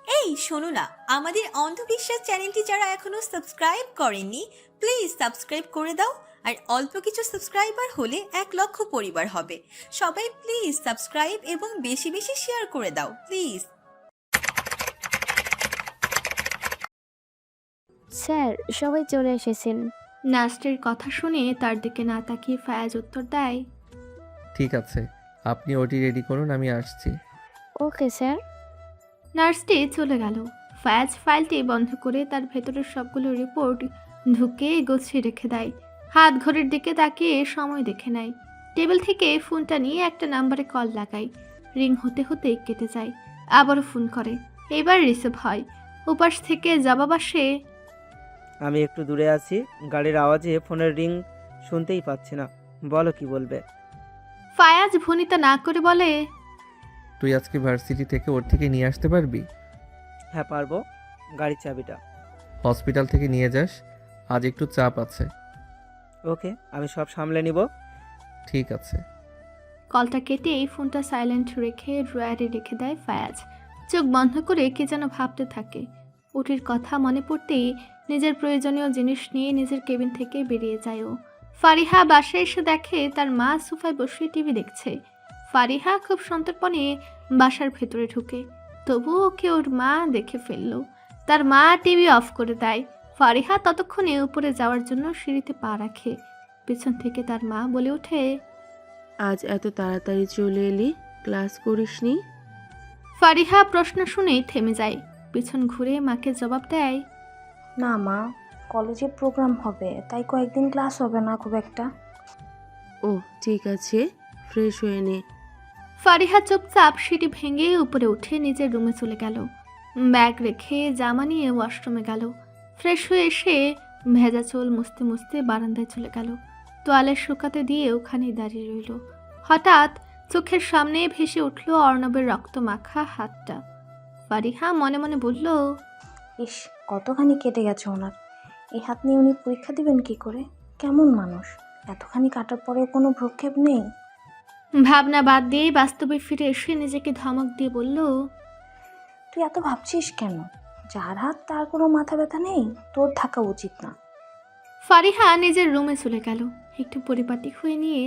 এই শোনো না, আমাদের অন্ধবিশ্বাস চ্যানেলটি যারা এখনো সাবস্ক্রাইব করেননি, প্লিজ সাবস্ক্রাইব করে দাও। আর অল্প কিছু সাবস্ক্রাইবার হলে 1 লক্ষ পরিবার হবে। সবাই প্লিজ সাবস্ক্রাইব এবং বেশি বেশি শেয়ার করে দাও প্লিজ। স্যার, সবাই চলে এসেছেন। নার্সটির কথা শুনে তার দিকে না তাকিয়ে ফায়াজ উত্তর দেয়, ঠিক আছে, আপনি ওটি রেডি করুন, আমি আসছি। Okay sir. নার্সটি চলে গেল। ফায়াজ ফাইলটি বন্ধ করে তার ভেতরের সবগুলো রিপোর্ট ঢুকে গুছিয়ে রেখে দেয়। হাত ঘড়ির দিকে তাকিয়ে সময় দেখে নেয়। টেবিল থেকে ফোনটা নিয়ে একটা নাম্বারে কল লাগায়। রিং হতে হতে কেটে যায়। আবারও ফোন করে। এবার রিসিভ হয়। উপাস থেকে জবাব আসে, আমি একটু দূরে আছি, গাড়ির আওয়াজে ফোনের রিং শুনতেই পাচ্ছি না। বলো কি বলবে? ফায়াজ ভনিতা না করে বলে, তুই আজকে ভার্সিটি থেকে ওর থেকে নিয়ে আসতে পারবি? হ্যাঁ পারবো। গাড়ির চাবিটা? হসপিটাল থেকে নিয়ে যাস, আজ একটু চাপ আছে। ওকে, আমি সব সামলে নিব। ঠিক আছে। কলটা কেটে ফোনটা সাইলেন্ট রেখে ড্রয়ারে রেখে দেয় ফায়াজ। চোখ বন্ধ করে কে যেন ভাবতে থাকে। উটির কথা মনে পড়তেই নিজের প্রয়োজনীয় জিনিস নিয়ে নিজের কেবিন থেকে বেরিয়ে যায় ও। ফারিহা বাসায় এসে দেখে তার মা সোফায় বসে টিভি দেখছে। ফারিহা খুব সন্তর্পণে বাসার ভেতরে ঢুকে, তবুও ওকে ওর মা দেখে ফেলল। তার মা টিভি অফ করে দেয়। ফারিহা ততক্ষণে উপরে যাওয়ার জন্য সিঁড়িতে পা রাখে। পেছন থেকে তার মা বলে ওঠে, আজ এত তাড়াতাড়ি চলে এলি, ক্লাস করিসনি? ফারিহা প্রশ্ন শুনেই থেমে যায়। পিছন ঘুরে মাকে জবাব দেয়, না মা, কলেজে প্রোগ্রাম হবে, তাই কয়েকদিন ক্লাস হবে না খুব একটা। ও ঠিক আছে, ফ্রেশ হয়ে নে। ফারিহা চুপচাপ সিঁড়ি ভেঙে উপরে উঠে নিজের রুমে চলে গেল। ব্যাগ রেখে জামা নিয়ে ওয়াশরুমে গেল। ফ্রেশ হয়ে এসে ভেজা চুল মুছতে মুছতে বারান্দায় চলে গেল। তোয়ালে শুকাতে দিয়ে ওখানেই দাঁড়িয়ে রইল। হঠাৎ চোখের সামনে ভেসে উঠল অর্ণবের রক্ত মাখা হাতটা। ফারিহা মনে মনে বলল, ইস, কতখানি কেটে গেছে ওনার। এই হাত নিয়ে উনি পরীক্ষা দিবেন কি করে? কেমন মানুষ! এতখানি কাটার পরেও কোনো ভ্রুক্ষেপ নেই। ভাবনা বাদ দিয়ে বাস্তবে ফিরে এসে নিজেকে ধমক দিয়ে বলল, তুই এত ভাবছিস কেন? যার হাত তার কোনো মাথা ব্যথা নেই, তোর থাকা উচিত না। ফারিহা নিজের রুমে চলে গেল। একটু পরিপাটি হয়ে নিয়ে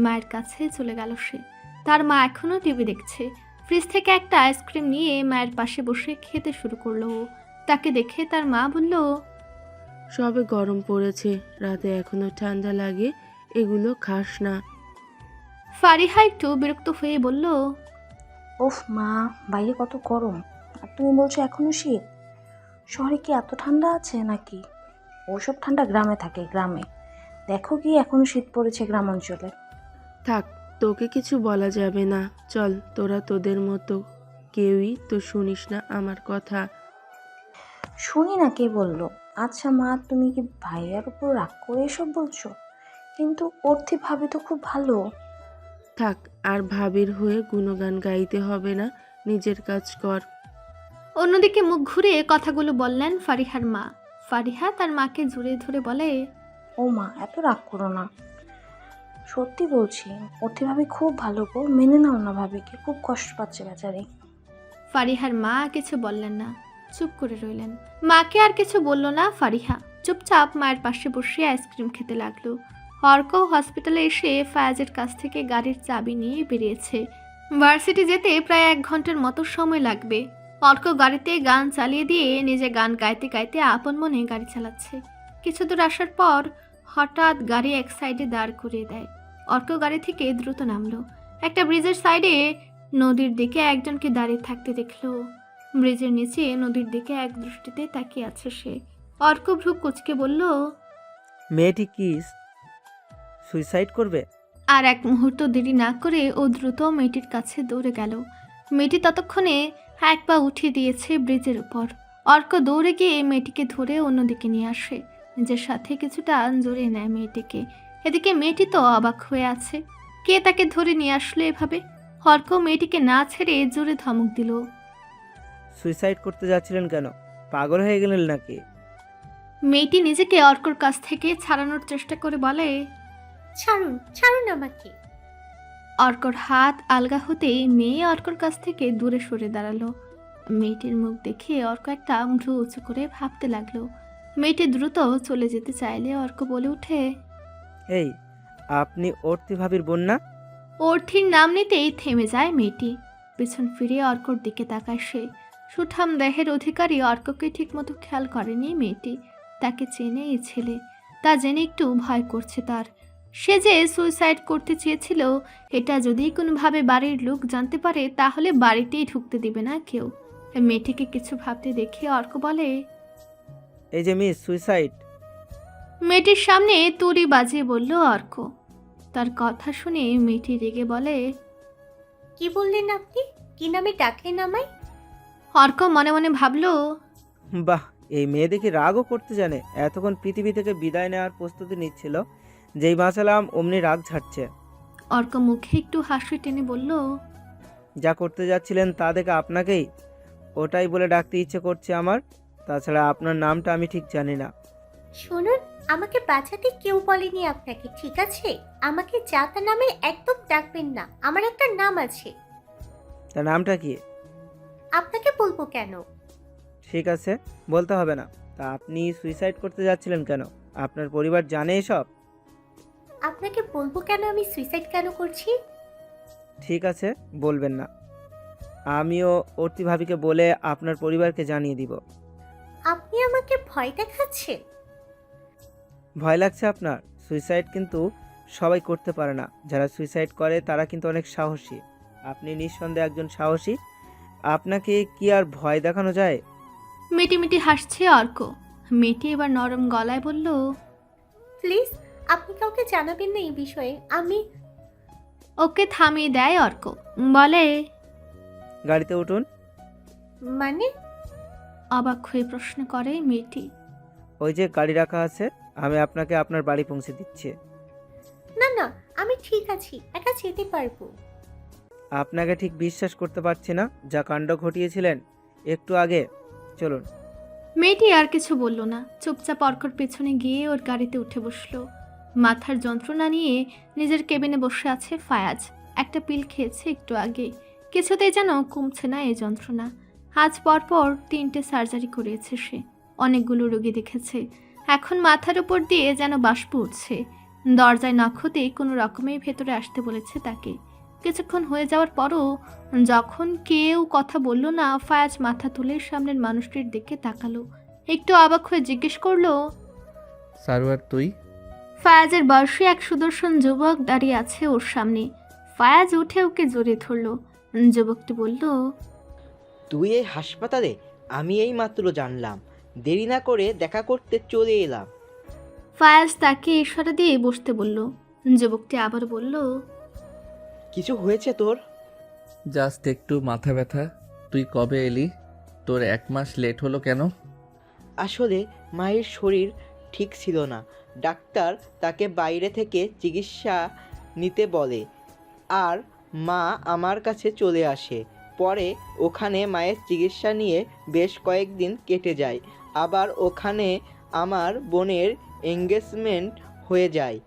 মায়ের কাছে চলে গেল সে। তার মা এখনও টিভি দেখছে। ফ্রিজ থেকে একটা আইসক্রিম নিয়ে মায়ের পাশে বসে খেতে শুরু করলো ও। তাকে দেখে তার মা বলল, সবে গরম পড়েছে, রাতে এখনো ঠান্ডা লাগে, এগুলো খাস না। ফারিহা একটু বিরক্ত হয়ে বলল, ওফ মা, বাইরে কত গরম, আর তুমি বলছো এখনো শীত? শহরে কি এত ঠান্ডা আছে নাকি? ওসব ঠান্ডা গ্রামে থাকে, গ্রামে। দেখো কি এখনো শীত পড়েছে গ্রাম অঞ্চলে। থাক, তোকে কিছু বলা যাবে না। চল, তোরা তোদের মতো, কেউই তো শুনিস না আমার কথা। শুনি না, কে বললো? আচ্ছা মা, তুমি কি ভাইয়ার উপর রাগ করে এসব বলছো? কিন্তু অর্থে ভাবি তো খুব ভালো। থাক, আর ভাবির হয়ে গুণগান গাইতে হবে না, নিজের কাজ কর। অন্যদিকে মুখ ঘুরে কথাগুলো বললেন ফারিহার মা। ফারিহা তার মাকে জড়িয়ে ধরে বলে, ও মা, এত রাগ করো না। সত্যি বলছি, অর্থে ভাবি খুব ভালো গো, মেনে নাও না ভাবিকে, খুব কষ্ট পাচ্ছে বেচারি। ফারিহার মা কিছু বললেন না, চুপ করে রইলেন। মাকে আর কিছু বলল না ফারিহা। চুপচাপ মায়ের পাশে বসে আইসক্রিম খেতে লাগলো। অর্ক হসপিটালে এসে ফায়াজের কাছ থেকে গাড়ির চাবি নিয়ে বেরিয়েছে। ভার্সিটি যেতে প্রায় 1 ঘন্টার মতো সময় লাগবে। অর্ক গাড়িতে গান চালিয়ে দিয়ে নিজে গান গাইতে গাইতে আপন মনে গাড়ি চালাচ্ছে। কিছু দূর আসার পর হঠাৎ গাড়ি এক সাইডে দাঁড় করিয়ে দেয়। অর্ক গাড়ি থেকে দ্রুত নামলো। একটা ব্রিজের সাইডে নদীর দিকে একজনকে দাঁড়িয়ে থাকতে দেখলো। ব্রিজের নিচে নদীর দিকে এক দৃষ্টিতে তাকিয়ে আছে সে। অর্ক ভ্রু কুচকে বলল, মেয়েটি কি সুইসাইড করবে? আর এক মুহূর্ত দেরি না করে ও দ্রুত মেয়েটির কাছে দৌড়ে গেল। মেয়েটি ততক্ষণে এক পা উঠিয়ে দিয়েছে ব্রিজের উপর। অর্ক দৌড়ে গিয়ে মেয়েটিকে ধরে অন্যদিকে নিয়ে আসে। নিজের সাথে কিছুটা জড়িয়ে নেয় মেয়েটিকে। এদিকে মেয়েটি তো অবাক হয়ে আছে, কে তাকে ধরে নিয়ে আসলো এভাবে। অর্ক মেয়েটিকে না ছেড়ে জোরে ধমক দিল। সুইসাইড করতে যাচ্ছিলেন কেন? পাগল হয়ে গেলেন নাকি? মেয়েটি নিজেকে অর্কর কাছ থেকে ছাড়ানোর চেষ্টা করে বলে, ছাড়ুন, ছাড়ুন আমাকে। অর্কর হাত আলগা হতেই মেয়ে অর্কর কাছ থেকে দূরে সরে দাঁড়ালো। মেয়েটির মুখ দেখে অর্ক একটা ভ্রু উঁচু করে ভাবতে লাগলো। মেয়েটি দ্রুত চলে যেতে চাইলে অর্ক বলে ওঠে, এই, আপনি অর্থি ভাবির বোন না? অর্থির নাম নিতেই থেমে যায় মেয়েটি। পেছন ফিরে অর্কর দিকে তাকায় সে। সুঠাম দেহের অধিকারী অর্ককে ঠিকমতো খেয়াল করেনি মেয়েটি। তাকে চেনে এই ছেলে, তা জেনে একটু ভয় করছে তার। সে যে সুইসাইড করতে চেয়েছিল এটা যদি কোনোভাবে বাড়ির লোক জানতে পারে তাহলে বাড়িতেই ঢুকতে দিবে না কেউ। মেয়েটিকে কিছু ভাবতে দেখে অর্ক বলে, এই যে মিস, সুইসাইড। মেয়েটির সামনে তুড়ি বাজিয়ে বলল অর্ক। তার কথা শুনে মেয়েটি রেগে বলে, কি বললেন আপনি? কি নামে ডাকলেন আমায়? অর্ক মনে মনে ভাবলো, বাহ, এই মেয়ে দেখি রাগও করতে জানে। এতক্ষণ পৃথিবী থেকে বিদায় নেওয়ার প্রস্তুতি নিচ্ছিল, যেই বাঁচালাম অমনি রাগ ছাড়ছে। অর্ক মুখে একটু হাসি টেনে বলল, যা করতে যাচ্ছিলেন তা দেখে আপনাকেই ওটাই বলে ডাকতে ইচ্ছে করছে আমার। তাছাড়া আপনার নামটা আমি ঠিক জানি না। শুনুন, আমাকে বাঁচাতে কেউ বলেনি আপনাকে, ঠিক আছে? আমাকে যা তা নামে একদম ডাকবেন না। আমার একটা নাম আছে। তার নামটা কি? আপনাকে বলবো কেন? ঠিক আছে, বলতে হবে না। তা আপনি সুইসাইড করতে যাচ্ছিলেন কেন? আপনার পরিবার জানে এসব? আপনাকে বলবো কেন আমি সুইসাইড কেন করছি? ঠিক আছে, বলবেন না। আমিও অর্তি ভাবিকে বলে আপনার পরিবারকে জানিয়ে দিব। আপনি আমাকে ভয় দেখাচ্ছেন? ভয় লাগছে আপনার? সুইসাইড কিন্তু সবাই করতে পারে না। যারা সুইসাইড করে তারা কিন্তু অনেক সাহসী। আপনি নিঃসন্দেহে একজন সাহসী। আপনাকে কি আর ভয় দেখানো যায়? মিটি হাসছে অর্ক। মেয়েটি এবার নরম গলায় বলল, প্লিজ, আপনি কাউকে জানাবেন না এই বিষয়ে। আমি ওকে থামিয়ে দেয় অর্ক। বলে, গাড়িতে উঠুন। মানে? অবাক হয়ে প্রশ্ন করে মেয়েটি। ওই যে গাড়ি রাখা আছে, আমি আপনাকে আপনার বাড়ি পৌঁছে দিচ্ছি। না না, আমি ঠিক আছি, একা যেতে পারবো। আপনাকে ঠিক বিশ্বাস করতে পারছি না, যা কাণ্ড ঘটিয়েছিলেন একটু আগে। চলুন। মেয়েটি আর কিছু বলল না, চুপচাপ অর্কর পেছনে গিয়ে ওর গাড়িতে উঠে বসলো। মাথার যন্ত্রণা নিয়ে নিজের কেবিনে বসে আছে ফায়াজ। একটা পিল খেয়েছে একটু আগে, কিছুতেই যেন কমছে না এই যন্ত্রণা। আজ পরপর 3টে সার্জারি করিয়েছে সে, অনেকগুলো রোগী দেখেছে। এখন মাথার উপর দিয়ে যেন বাষ্প উঠছে। দরজায় নখ হতেই কোনো রকমেই ভেতরে আসতে বলেছে তাকে। কিছুক্ষণ হয়ে যাওয়ার পরও যখন কেউ কথা বলল না, ফায়াজ মাথা তুলে সামনের মানুষটির দিকে তাকালো। একটু অবাক হয়ে জিজ্ঞেস করলো, সারোয়ার তুই? ফায়াজের বয়সী এক সুদর্শন যুবক দাঁড়িয়ে আছে ওর সামনে। ফায়াজ উঠে ওকে জড়িয়ে ধরল। যুবকটি বলল, তুই এই হাসপাতালে? আমি এই মাত্র জানলাম। দেরি না করে দেখা করতে চলে এলাম। ফায়াজ তাকে ইশারা দিয়ে বসতে বলল। যুবকটি আবার বলল, কিছু হয়েছে তোর? জাস্ট একটু মাথা ব্যথা। তুই কবে এলি? তোর 1 মাস লেট হলো কেন? আসলে মায়ের শরীর ঠিক ছিল না। ডাক্তার তাকে বাইরে থেকে চিকিৎসা নিতে বলে, আর মা আমার কাছে চলে আসে। পরে ওখানে মায়ের চিকিৎসা নিয়ে বেশ কয়েকদিন কেটে যায়। আবার ওখানে আমার বোনের এঙ্গেজমেন্ট হয়ে যায়।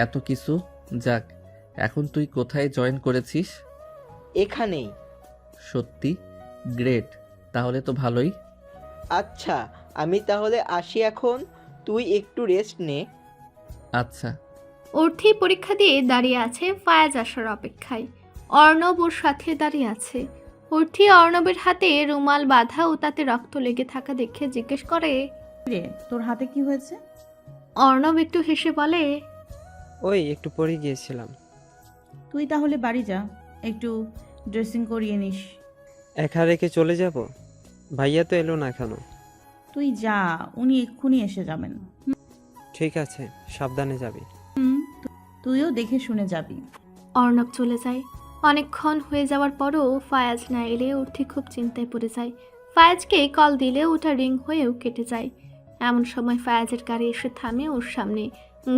এত কিছু? যাক, এখন তুই কোথায় জয়েন করেছিস? এখানেই। সত্যি? গ্রেট, তাহলে তো ভালোই। আচ্ছা, আমি তাহলে আসি এখন। তুই একটু রেস্ট নে। আচ্ছা। অর্থি পরীক্ষা দিয়ে দাঁড়িয়ে আছে ফায়াজ আসার অপেক্ষায়। অর্ণব ওর সাথে দাঁড়িয়ে আছে। অর্থি অর্ণবের হাতে রুমাল বাঁধা ও তাতে রক্ত লেগে থাকা দেখে জিজ্ঞেস করে, রে, তোর হাতে কি হয়েছে? অর্ণব একটু হেসে বলে, ওই একটু পরে গিয়েছিলাম। তুই তাহলে বাড়ি যা, একটু ড্রেসিং করিয়ে নিস। একা রেখে চলে যাব? ভাইয়া তো এলো না এখনো। তুই যা, উনি এক্ষুনি এসে যাবেন। ঠিক আছে, সাবধানে যাবি। তুইও দেখে শুনে যাবি। অর্ণব চলে যায়। অনেকক্ষণ হয়ে যাওয়ার পরও ফায়াজ না এলে অর্থি খুব চিন্তায় পড়ে যায়। ফায়াজকে কল দিলে ওটা রিং হয়েও কেটে যায়। এমন সময় ফায়াজের গাড়ি এসে থামে ওর সামনে।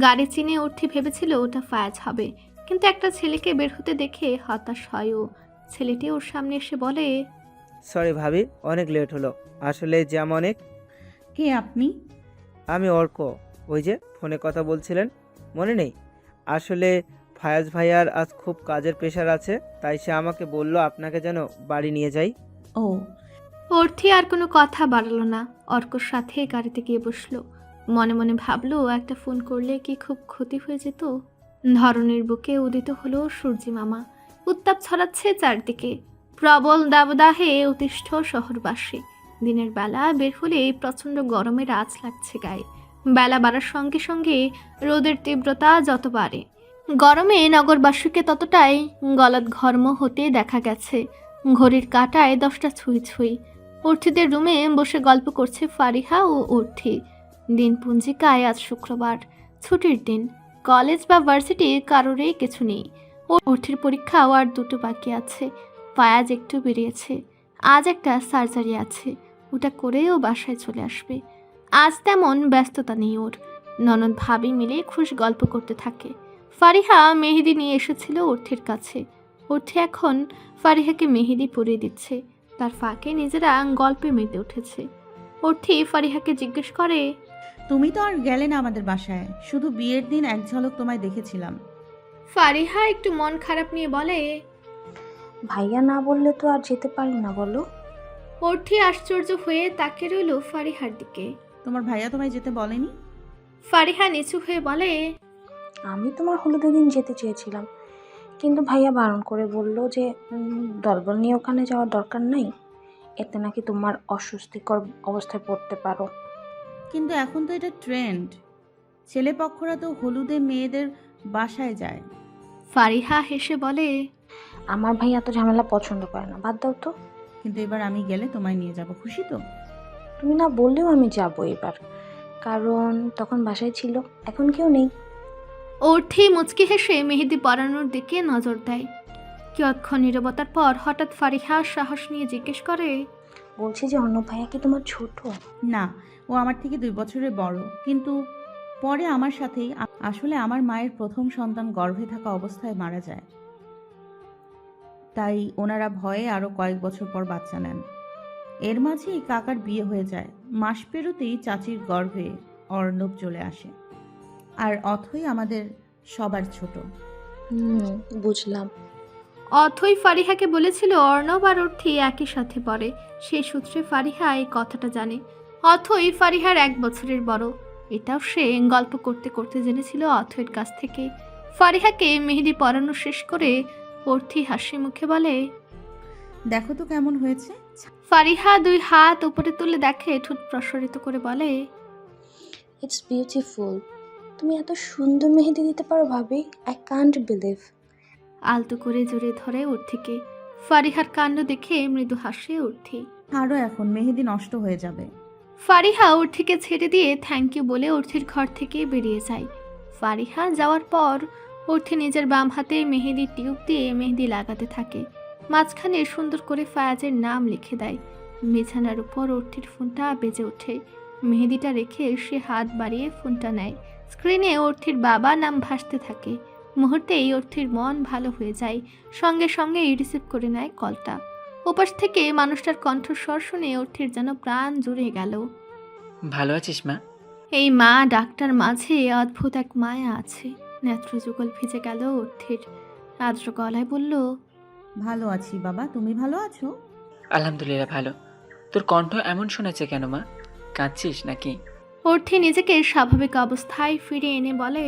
গাড়ি চিনে অর্থি ভেবেছিল ওটা ফায়াজ হবে, কিন্তু একটা ছেলেকে বের হতে দেখে হতাশ হয় ও। ছেলেটি ওর সামনে এসে বলে, সরি ভাবি, অনেক লেট হলো। আসলে জ্যাম অনেক। কে আপনি? আমি অর্ক। ওই যে ফোনে কথা বলছিলেন, মনে নেই? আসলে ফায়াজ ভাইয়ার আজ খুব কাজের প্রেশার আছে, তাই সে আমাকে বলল আপনাকে যেন বাড়ি নিয়ে যাই। ও অর্থি আর কোনো কথা বাড়ালো না, অর্কর সাথে গাড়িতে গিয়ে বসলো। মনে মনে ভাবলো একটা ফোন করলে কি খুব ক্ষতি হয়ে যেত। ধরনের বুকে উদিত হলো সূর্যি মামা, উত্তাপ ছড়াচ্ছে চারদিকে। প্রবল দাবদাহে অতিষ্ঠ শহরবাসী। দিনের বেলা বের হলে প্রচণ্ড গরমের আঁচ লাগছে গায়ে। বেলা বাড়ার সঙ্গে সঙ্গে রোদের তীব্রতা যত বাড়ে, গরমে নগরবাসীকে ততটাই গলদঘর্ম হতে দেখা গেছে। ঘড়ির কাঁটায় 10টা ছুঁই ছুঁই। অর্থীদের রুমে বসে গল্প করছে ফারিহা ও অর্থী। দিন পঞ্জিকায় আজ শুক্রবার, ছুটির দিন। কলেজ বা ভার্সিটি কারোরই কিছু নেই। অর্থীর পরীক্ষাও আর 2টো বাকি আছে। ফায়াজ একটু বেরিয়েছে, আজ একটা সার্জারি আছে, ওটা করেও বাসায় চলে আসবে। আজ তেমন ব্যস্ততা নেই ওর। ননদ ভাবি মিলে খুশ গল্প করতে থাকে। ফারিহা মেহেদি নিয়ে এসেছিল অর্থীর কাছে। অর্থী এখন ফারিহাকে মেহেদি পরিয়ে দিচ্ছে। তার ফাঁকে নিজেরা গল্পে মেতে উঠেছে। অর্থী ফারিহাকে জিজ্ঞেস করে, তুমি তো আর গেলে না আমাদের বাসায়, শুধু বিয়ের দিন এক ঝলক তোমায় দেখেছিলাম। ফারিহা একটু মন খারাপ নিয়ে বলে, ভাইয়া না বললে তো আর যেতে পারি না বলো। অর্থী আশ্চর্য হয়ে তাকিয়ে রইল ফারিহার দিকে। তোমার ভাইয়া তোমায় যেতে বলেনি? ফারিহা নিচু হয়ে বলে, আমি তোমার হলুদের দিন যেতে চেয়েছিলাম, কিন্তু ভাইয়া বারণ করে বলল যে দলবল নিয়ে ওখানে যাওয়ার দরকার নাই, এতে নাকি তোমার অস্বস্তিকর অবস্থায় পড়তে পারো। কিন্তু এখন তো এটা ট্রেন্ড, ছেলে পক্ষরা তো হলুদে মেয়েদের বাসায় যায়। ফারিহা হেসে বলে, আমার ভাই এত ঝামেলা পছন্দ করে না, বাদ দাও তো। কিন্তু এবার আমি গেলে তোমায় নিয়ে যাব, খুশি তো? তুমি না বললেও আমি যাবো এবার, কারণ তখন বাসায় ছিল, এখন কেউ নেই। অর্থী মুচকি হেসে মেহেদি পরানোর দিকে নজর দেয়। কিয়ৎক্ষণ নীরবতার পর হঠাৎ ফারিহা সাহস নিয়ে জিজ্ঞেস করে, বলছি যে অন্য ভাইয়া কি তোমার ছোট? না, ও আমার থেকে 2 বছরের বড়, কিন্তু পরে আমার সাথেই। আসলে আমার মায়ের প্রথম সন্তান গর্ভে থাকা অবস্থায় মারা যায়, তাই ওনারা ভয়ে আরও কয়েক বছর পর বাচ্চা নেন। এর মাঝেই কাকার বিয়ে হয়ে যায়। মাস পেরোতেই চাচির গর্ভে অর্ণব চলে আসে। আর অথই আমাদের সবার ছোট। বুঝলাম। অথই ফারিহাকে বলেছিল অর্ণব আর অর্থী একই সাথে পড়ে। সেই সূত্রে ফারিহা এই কথাটা জানে। অথই ফারিহার 1 বছরের বড়, এটাও সে গল্প করতে করতে জেনেছিল অথয়ের কাছ থেকে। ফারিহাকে মেহেদি পরানো শেষ করে অর্থী হাসি মুখে বলে, দেখো তো কেমন হয়েছে। ফারিহা 2 হাত উপরে তুলে দেখে, ঠোঁট প্রসারিত করে বলে, ইটস বিউটিফুল। তুমি এত সুন্দর মেহেদি দিতে পারো ভাবি, আই কান্ট বিলিভ। আলতো করে জড়িয়ে ধরে অর্থীকে। ফারিহার কাণ্ড দেখে মৃদু হাসে অর্থী। আরও এখন মেহেদি নষ্ট হয়ে যাবে। ফারিহা অর্থীকে ছেড়ে দিয়ে থ্যাংক ইউ বলে অর্থীর ঘর থেকে বেরিয়ে যায়। ফারিহা যাওয়ার পর অর্থী নিজের বাম হাতে মেহেদি টিউব দিয়ে মেহেদি লাগাতে থাকে। মাঝখানে সুন্দর করে ফায়াজের নাম লিখে দেয়। বিছানার উপর অর্থীর ফোনটা বেজে ওঠে। মেহেদিটা রেখে সে হাত বাড়িয়ে ফোনটা নেয়। স্ক্রিনে অর্থীর বাবা নাম ভাসতে থাকে। মুহূর্তেই অর্থীর মন ভালো হয়ে যায়। সঙ্গে সঙ্গেই রিসিভ করে নেয় কলটা। ওপাশ থেকে মানুষটার কণ্ঠস্বর শুনে অর্থীর যেন প্রাণ জুড়ে গেল। ভালো আছিস মা? এই মা ডাক্তার মাঝে অদ্ভুত এক মায়া আছে। নেত্রযুগল ভিজে গেল অর্থীর। আদ্র গলায় বলল, ভালো আছি বাবা, তুমি ভালো আছো? আলহামদুলিল্লাহ ভালো। তোর কণ্ঠ এমন শোনাচ্ছে কেন মা? কাঁদছিস নাকি? অর্থী নিজেকে স্বাভাবিক অবস্থায় ফিরে এনে বলে,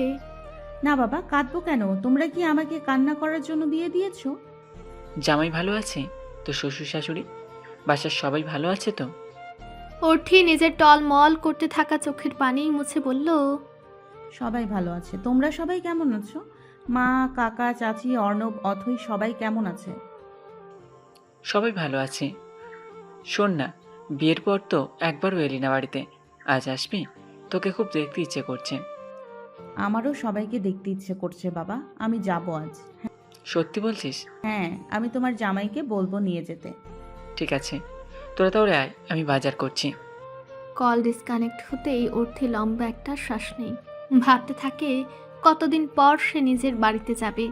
না বাবা, কাঁদবো কেন? তোমরা কি আমাকে কান্না করার জন্য বিয়ে দিয়েছো? জামাই ভালো আছে? তোর শ্বশুর শাশুড়ি, বাসার সবাই ভালো আছে তো? অর্থী নিজের টলমল করতে থাকা চোখের পানি মুছে বলল, সবাই ভালো আছে। তোমরা সবাই কেমন আছো? মা, কাকা, চাচি, অর্ণব, অথই সবাই কেমন আছে? সবাই ভালো আছে। শোন না, বিয়ের পর তো একবারও এলি না বাড়িতে, আজ আসবি? তোকে খুব দেখতে ইচ্ছে করছে। আমারও সবাইকে দেখতে ইচ্ছে করছে বাবা, আমি যাব আজ। সত্যি বলছিস? হ্যাঁ, আমি তোমার জামাইকে বলবো নিয়ে যেতে। ঠিক আছে, তোরা তাহলে আয়, আমি বাজার করছি। কল ডিসকানেক্ট হতেই অর্থী লম্বা একটা শ্বাস নেই। ভাবতে থাকে কতদিন পর সে নিজের বাড়িতে যাবে।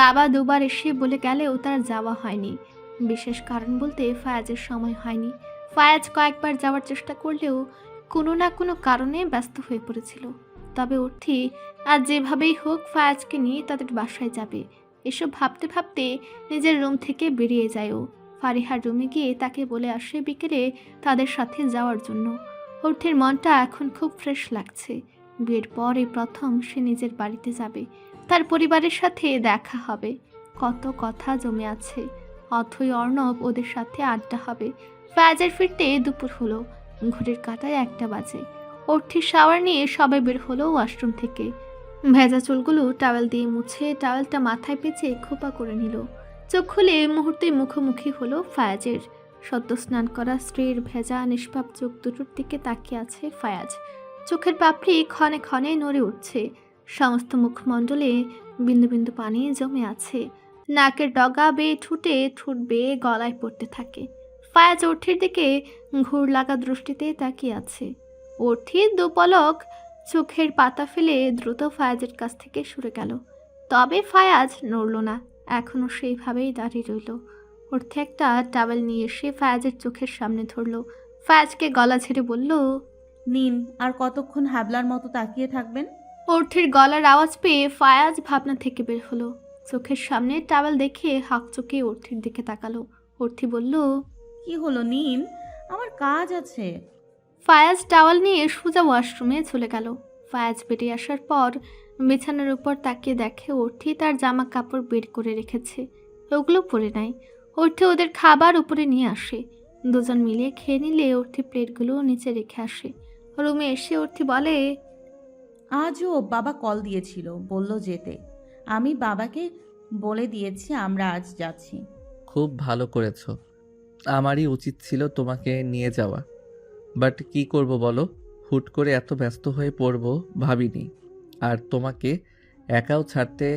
বাবা 2বার এসে বলে গেলেও তার যাওয়া হয়নি। বিশেষ কারণ বলতে ফায়াজের সময় হয়নি। ফায়াজ কয়েকবার যাওয়ার চেষ্টা করলেও কোনো না কোনো কারণে ব্যস্ত হয়ে পড়েছিল। তবে অর্থী আজ যেভাবেই হোক ফায়াজকে নিয়ে তাদের বাসায় যাবে। এসব ভাবতে ভাবতে নিজের রুম থেকে বেরিয়ে যায় ও। ফারিহার রুমে গিয়ে তাকে বলে আসে বিকেলে তাদের সাথে যাওয়ার জন্য। অর্থের মনটা এখন খুব ফ্রেশ লাগছে। বিয়ের পর এই প্রথম সে নিজের বাড়িতে যাবে, তার পরিবারের সাথে দেখা হবে। কত কথা জমে আছে। অথই অর্ণব ওদের সাথে আড্ডা হবে। ফায়াজের ফিরতে দুপুর হলো, ঘড়ির কাঁটায় 1টা বাজে। অর্থির শাওয়ার নিয়ে সবাই বের হলো ওয়াশরুম থেকে। ভেজা চুলগুলো টাওয়েল দিয়ে মুছে টাওয়েলটা মাথায় পেঁচে খোপা করে নিল। চোখ খুলে মুহূর্তে মুখোমুখি হলো ফায়াজের। সদ্য স্নান করা স্ত্রীর ভেজা নিষ্পাপ চোখ দুটোর দিকে তাকিয়ে আছে ফায়াজ। চোখের পাপড়ি ক্ষণে ক্ষণে নড়ে উঠছে। সমস্ত মুখমণ্ডলে বিন্দু বিন্দু পানি জমে আছে। নাকের ডগা বেয়ে ঠুট বেয়ে গলায় পড়তে থাকে। ফায়াজ অর্থির দিকে ঘুর লাগা দৃষ্টিতে তাকিয়ে আছে। অর্থির দুপলক চোখের পাতা ফেলে দ্রুত ফায়াজের কাছ থেকে সরে গেল। তবে ফায়াজ নড়ল না, এখনও সেইভাবেই দাঁড়িয়ে রইল। অর্থে একটা টাওয়েল নিয়ে এসে ফায়াজের চোখের সামনে ধরল। ফায়াজকে গলা ছেড়ে বলল, নিন, আর কতক্ষণ হ্যাবলার মতো তাকিয়ে থাকবেন? অর্থির গলার আওয়াজ পেয়ে ফায়াজ ভাবনা থেকে বের হলো। চোখের সামনে টাওয়েল দেখে হাঁকচোকে অর্থির দিকে তাকালো। অর্থি বলল, কি হলো নিন, আমার কাজ আছে। ফায়াজ টাওয়াল নিয়ে সোজা ওয়াশরুমে চলে গেল। ফায়াজ বেরিয়ে আসার পর বিছানার উপর তাকিয়ে দেখে অর্থি তার জামা কাপড় বের করে রেখেছে, ওগুলো পরে নাই। অর্থি ওদের খাবার উপরে নিয়ে আসে। দুজন মিলে খেয়ে নিলে অর্থি প্লেটগুলো নিচে রেখে আসে। রুমে এসে অর্থি বলে, আজও বাবা কল দিয়েছিল, বলল যেতে। আমি বাবাকে বলে দিয়েছি আমরা আজ যাচ্ছি। খুব ভালো করেছো। আমারই উচিত ছিল তোমাকে নিয়ে যাওয়া, বাট কি করব বলো, হুট করে এত ব্যস্ত হয়ে পড়বো ভাবিনি। আর তোমাকে একাও ছাড়তে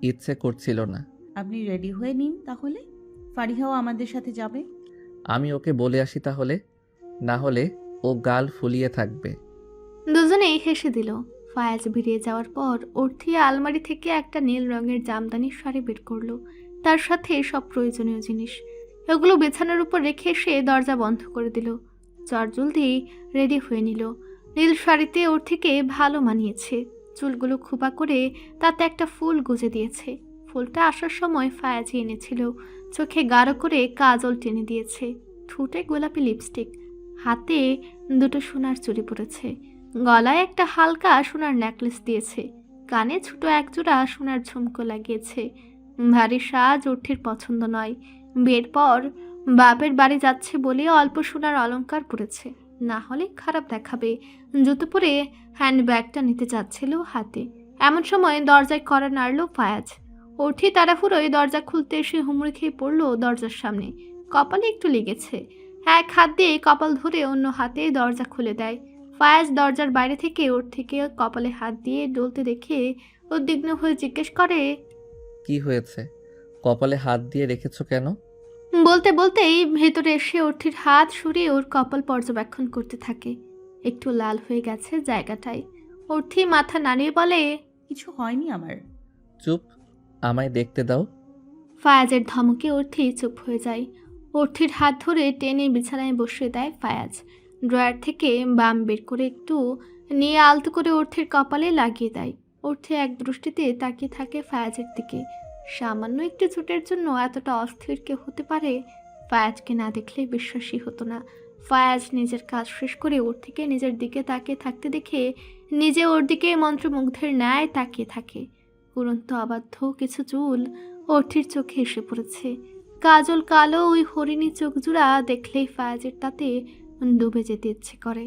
ইচ্ছে করছিল না। আপনি রেডি হয়ে নিন তাহলে, ফারিহাও আমাদের সাথে যাবে। আমি ওকে বলে আসি তাহলে, না হলে ও গাল ফুলিয়ে থাকবে। দুজনেই হেসে দিল। ফায়াজ বেরিয়ে যাওয়ার পর অর্থি আলমারি থেকে একটা নীল রঙের জামদানি শাড়ি বের করলো, তার সাথে সব প্রয়োজনীয় জিনিস। এগুলো বিছানার উপর রেখে সে দরজা বন্ধ করে দিল। চটজলদি রেডি হয়ে নিল। নীল শাড়িতে অর্থিকে ভালো মানিয়েছে। চুলগুলো খোপা করে তাতে একটা ফুল গুজে দিয়েছে। ফুলটা আসার সময় ফায়াজি এনেছিল। চোখে গাঢ় করে কাজল টেনে দিয়েছে। ঠোঁটে গোলাপি লিপস্টিক, হাতে দুটো সোনার চুড়ি পরেছে। গলায় একটা হালকা সোনার নেকলেস দিয়েছে। কানে ছোট একজোড়া সোনার ঝুমকো লাগিয়েছে। ভারী সাজ অর্থির পছন্দ নয়। বিয়ের পর বাপের বাড়ি যাচ্ছে বলে অল্প সোনার অলংকার পরেছে, না হলে খারাপ দেখাবে। জুতো পরে হ্যান্ডব্যাগটা নিতে যাচ্ছিল হাতে, এমন সময় দরজায় কড়া নাড়ল ফায়াজ। অর্থি তাড়াহুড়োয় দরজা খুলতে এসে হুমড়ি খেয়ে পড়ল দরজার সামনে। কপালে একটু লেগেছে। এক হাত দিয়ে কপাল ধরে অন্য হাতে দরজা খুলে দেয়। ফায়াজ দরজার বাইরে থেকে অর্থিকে কপালে হাত দিয়ে ডলতে দেখে উদ্বিগ্ন হয়ে জিজ্ঞেস করে, কি হয়েছে? কপালে হাত দিয়ে রেখেছো কেন? বলতে বলতেই ভেতরে এসে অর্থির হাত সরিয়ে ওর কপাল পর্যবেক্ষণ করতে থাকে। একটু লাল হয়ে গেছে জায়গাটায়। অর্থি মাথা নাড়িয়ে বলে, কিছু হয়নি আমার। চুপ, আমায় দেখতে দাও। ফায়াজের ধমকে অর্থি চুপ হয়ে যায়। অর্থির হাত ধরে টেনে বিছানায় বসিয়ে দেয় ফায়াজ। ড্রয়ার থেকে বাম বের করে একটু নিয়ে আলতো করে অর্থির কপালে লাগিয়ে দেয়। অর্থি এক দৃষ্টিতে তাকিয়ে থাকে ফায়াজের দিকে। সামান্য একটু চোটের জন্য এতটা অস্থির কেউ হতে পারে? ফায়াজকে না দেখলে বিশ্বাসই হতো না। ফায়াজ নিজের কাজ শেষ করে অর্থিকে নিজের দিকে তাকিয়ে থাকতে দেখে নিজে ওর দিকে মন্ত্রমুগ্ধের ন্যায় তাকিয়ে থাকে। উড়ন্ত অবাধ্য কিছু চুল অর্থির চোখে এসে পড়েছে। কাজল কালো ওই হরিণী চোখজোড়া দেখলেই ফায়াজের তাতে ডুবে যেতে ইচ্ছে করে।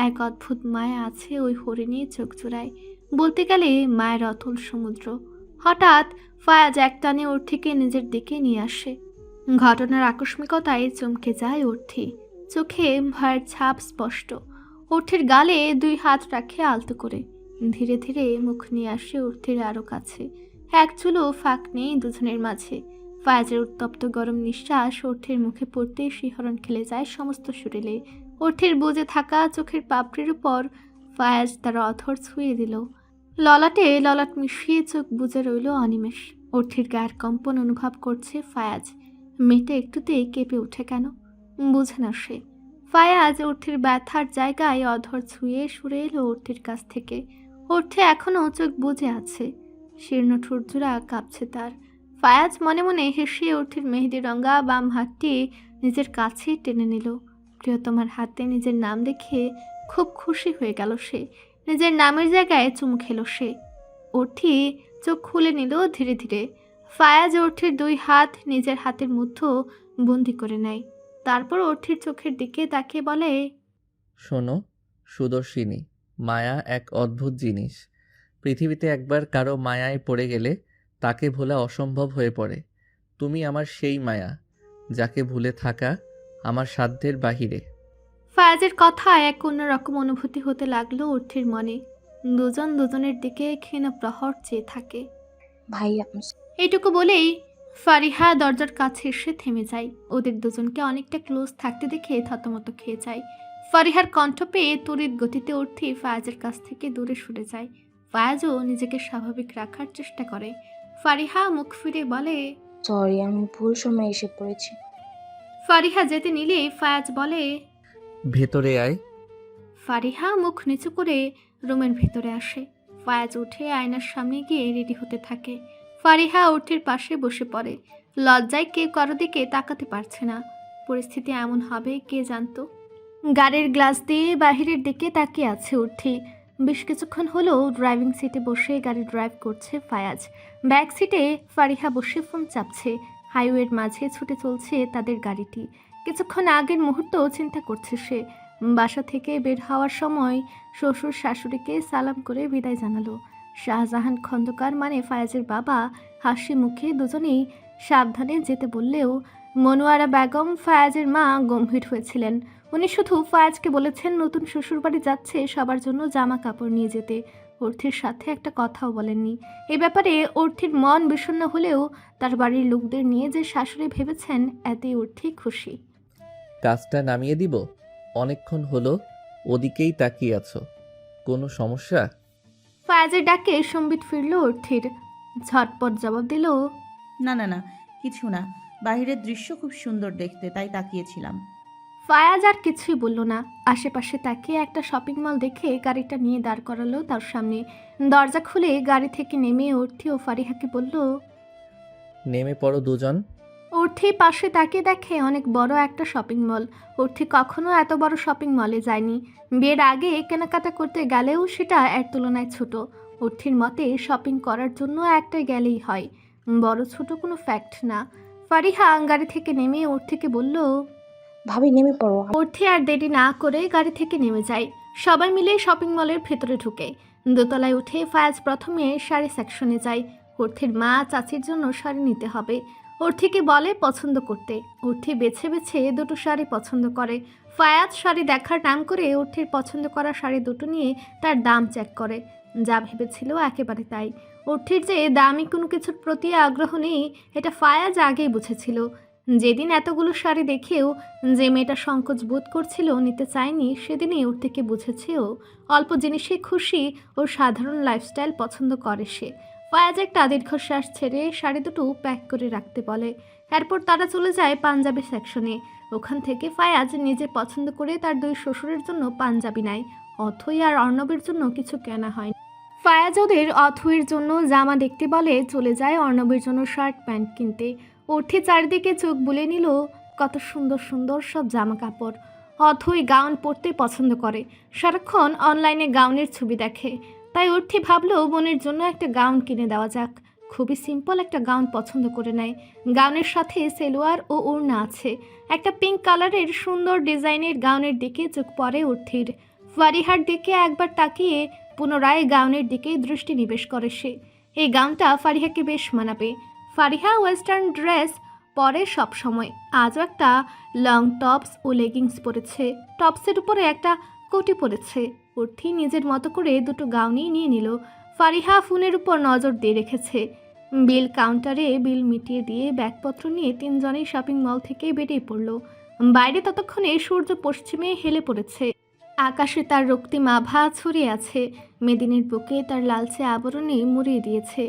এক অদ্ভুত মায়া আছে ওই হরিণী চোখজোড়ায়, বলতে গেলে মায়ের অতল সমুদ্র। হঠাৎ ফায়াজ একটানে অর্থিকে নিজের দিকে নিয়ে আসে। ঘটনার আকস্মিকতায় চমকে যায় অর্থি। চোখে ভয়ের ছাপ স্পষ্ট। অর্থির গালে 2 হাত রাখে আলতো করে ধীরে ধীরে মুখ নিয়ে আসে অর্থির আরও কাছে। এক চুলও ফাঁক নেই দুজনের মাঝে। ফায়াজের উত্তপ্ত গরম নিঃশ্বাস অর্থির মুখে পড়তে শিহরণ খেলে যায় সমস্ত শরীরে। অর্থির বুজে থাকা চোখের পাপড়ির উপর ফায়াজ তার অধর ছুঁয়ে দিল। ললাটে ললাট মিশিয়ে চোখ বুজে রইল অনিমেষ। অর্থির গায়ের কম্পন অনুভব করছে ফায়াজ। মেয়েটা একটুতেই কেঁপে ওঠে কেন বুঝে না সে। ফায়াজ অর্থির ব্যথার জায়গায় অধর ছুঁয়ে সরে এলো অর্থির কাছ থেকে। অর্থে এখনও চোখ বুজে আছে। শীর্ণ ঠোঁটজোড়া কাঁপছে তার। ফায়াজ মনে মনে হেসে অর্থির মেহেদি রঙা বাম হাতটি নিজের কাছে টেনে নিল। প্রিয়তমার হাতে নিজের নাম দেখে খুব খুশি হয়ে গেল সে। নিজের নামের জায়গায় চুমু খেল সে। অর্থি চোখ খুলে নিল ধীরে ধীরে। ফায়াজ অর্থির 2 হাত নিজের হাতের মধ্যে বন্দি করে নেয়। তারপর অর্থির চোখের দিকে তাকিয়ে বলে, শোনো সুদর্শিনী, মায়া এক অদ্ভুত জিনিস। পৃথিবীতে একবার কারো মায়ায় পড়ে গেলে তাকে ভোলা অসম্ভব হয়ে পড়ে। তুমি আমার সেই মায়া, যাকে ভুলে থাকা আমার সাধ্যের বাহিরে। ফায়াজের কথায় এক অন্যরকম অনুভূতি হতে লাগলো অর্থির মনে। দুজন দুজনের দিকে ক্ষীণ প্রহর চেয়ে থাকে। ভাইয়া এইটুকু বলেই ফারিহা দরজার কাছে এসে থেমে যায়। ওদের দুজনকে অনেকটা ক্লোজ থাকতে দেখে থতমত খেয়ে যায়। ফারিহার কণ্ঠ পেয়ে তড়িৎ গতিতে অর্থি ফায়াজের কাছ থেকে দূরে সরে যায়। ফায়াজও নিজেকে স্বাভাবিক রাখার চেষ্টা করে। ফারিহা মুখ ফিরে বলে, সরি, আমি ভুল সময় এসে পড়েছি। ফারিহা যেতে নিলেই ফায়াজ বলে, ভেতরে আয়। ফারিহা মুখ নিচু করে রুমের ভেতরে আসে। ফায়াজ উঠে আয়নার সামনে গিয়ে রেডি হতে থাকে। ফারিহা অর্থির পাশে বসে পড়ে। লজ্জায় কেউ কারো দিকে তাকাতে পারছে না। পরিস্থিতি এমন হবে কে জানতো। গাড়ির গ্লাস দিয়ে বাহিরের দিকে তাকিয়ে আছে অর্থি। বেশ কিছুক্ষণ হলো ড্রাইভিং সিটে বসে গাড়ি ড্রাইভ করছে ফায়াজ। ব্যাক সিটে ফারিহা বসে ফোন চাপছে। হাইওয়ের মাঝে ছুটে চলছে তাদের গাড়িটি। কিছুক্ষণ আগের মুহূর্ত চিন্তা করছে সে। বাসা থেকে বের হওয়ার সময় শ্বশুর শাশুড়িকে সালাম করে বিদায় জানালো। শাহজাহান খন্দকার মানে ফায়াজের বাবা হাসি মুখে দুজনেই সাবধানে যেতে বললেও মনোয়ারা বেগম ফায়াজের মা গম্ভীর হয়েছিলেন। উনি শুধু ফায়াজকে বলেছেন নতুন শ্বশুরবাড়ি যাচ্ছে সবার জন্য জামা কাপড় নিয়ে যেতে। অর্থির সাথে একটা কথাও বলেননি। এ ব্যাপারে অর্থির মন বিষণ্ণ হলেও তার বাড়ির লোকদের নিয়ে যে শাশুড়ি ভেবেছেন এতেই অর্থি খুশি। কাজটা নামিয়ে দিব? অনেকক্ষণ হলো ওদিকেই তাকিয়ে আছো, কোনো সমস্যা? ফায়াজের ডাকে সম্বিত ফিরল অর্থির। ঝটপট জবাব দিল, না না না, কিছু না, বাইরের দৃশ্য খুব সুন্দর দেখতে, তাই তাকিয়েছিলাম। ফায়াজ আর কিছুই বলল না। আশেপাশে তাকিয়ে একটা শপিং মল দেখে গাড়িটা নিয়ে দাঁড় করালো তার সামনে। দরজা খুলে গাড়ি থেকে নেমে অর্থি ও ফারিহাকে বলল, নেমে পড়ো দুজন। অর্থি পাশে তাকিয়ে দেখে অনেক বড় একটা শপিং মল। অর্থি কখনো এত বড় শপিং মলে যায়নি। বিয়ের আগে কেনাকাটা করতে গেলেও সেটা এর তুলনায় ছোট। অর্থির মতে শপিং করার জন্য একটাই গেলেই হয়, বড় ছোট কোনো ফ্যাক্ট না। ফারিহা গাড়ি থেকে নেমে অর্থিকে বলল, ভাবি নেমে পড়ো। অর্থি আর দেরি না করে গাড়ি থেকে নেমে যায়। সবাই মিলে শপিং মলের ভেতরে ঢুকে। দোতলায় উঠে ফায়াজ প্রথমে শাড়ি সেকশনে যায়। অর্থির মা চাচির জন্য শাড়ি নিতে হবে। অর্থিকে বলে পছন্দ করতে। অর্থি বেছে বেছে দুটো শাড়ি পছন্দ করে। ফায়াজ শাড়ি দেখার নাম করে অর্থির পছন্দ করা শাড়ি দুটো নিয়ে তার দাম চেক করে। যা ভেবেছিল একেবারে তাই। অর্থির যে দামি কোনো কিছুর প্রতি আগ্রহ নেই এটা ফায়াজ আগেই বুঝেছিল। যেদিন এতগুলো শাড়ি দেখেও যে মেয়েটা সংকোচ বোধ করছিল, নিতে চায়নি, সেদিনই ওর থেকে বুঝেছেও অল্প জিনিসে খুশি ও সাধারণ লাইফস্টাইল পছন্দ করে সে। ফায়াজ একটা দীর্ঘশ্বাস ছেড়ে শাড়ি দুটো প্যাক করে রাখতে বলে। এরপর তারা চলে যায় পাঞ্জাবি সেকশনে। ওখান থেকে ফায়াজ নিজে পছন্দ করে তার 2 শ্বশুরের জন্য পাঞ্জাবি নেয়। অথই আর অর্ণবের জন্য কিছু কেনা হয়। ফায়াজ ওদের অথইয়ের জন্য জামা দেখতে বলে চলে যায় অর্ণবের জন্য শার্ট প্যান্ট কিনতে। অর্থি চারিদিকে চোখ বুলে নিল কত সুন্দর সুন্দর সব জামা কাপড়। অথই গাউন পরতে পছন্দ করে, সারাক্ষণ অনলাইনে গাউনের ছবি দেখে। তাই অর্থি ভাবলো বোনের জন্য একটা গাউন কিনে দেওয়া যাক। খুবই সিম্পল একটা গাউন পছন্দ করে নেয়। গাউনের সাথে সেলোয়ার ও ওড়না আছে। একটা পিঙ্ক কালারের সুন্দর ডিজাইনের গাউনের দিকে চোখ পড়ে অর্থির। ফারিহার দিকে একবার তাকিয়ে পুনরায় গাউনের দিকে দৃষ্টি নিবেশ করে সে। এই গাউনটা ফারিহাকে বেশ মানাবে। ফারিহা ওয়েস্টার্ন ড্রেস পরে সব সময়। আজও একটা লং টপস ও লেগিংস পরেছে। টপসের উপরে একটা কোটি পরেছে। অর্থি নিজের মতো করে দুটো গাউনই নিয়ে নিল। ফারিহা ফোনের উপর নজর দিয়ে রেখেছে। বিল কাউন্টারে বিল মিটিয়ে দিয়ে ব্যাগপত্র নিয়ে 3 জনেই শপিং মল থেকে বেরিয়ে পড়ল। বাইরে ততক্ষণে সূর্য পশ্চিমে হেলে পড়েছে। আকাশে তার রক্তিম আভা ছড়িয়ে আছে। মেদিনীর বুকে তার লালচে আবরণে মুড়িয়ে দিয়েছে।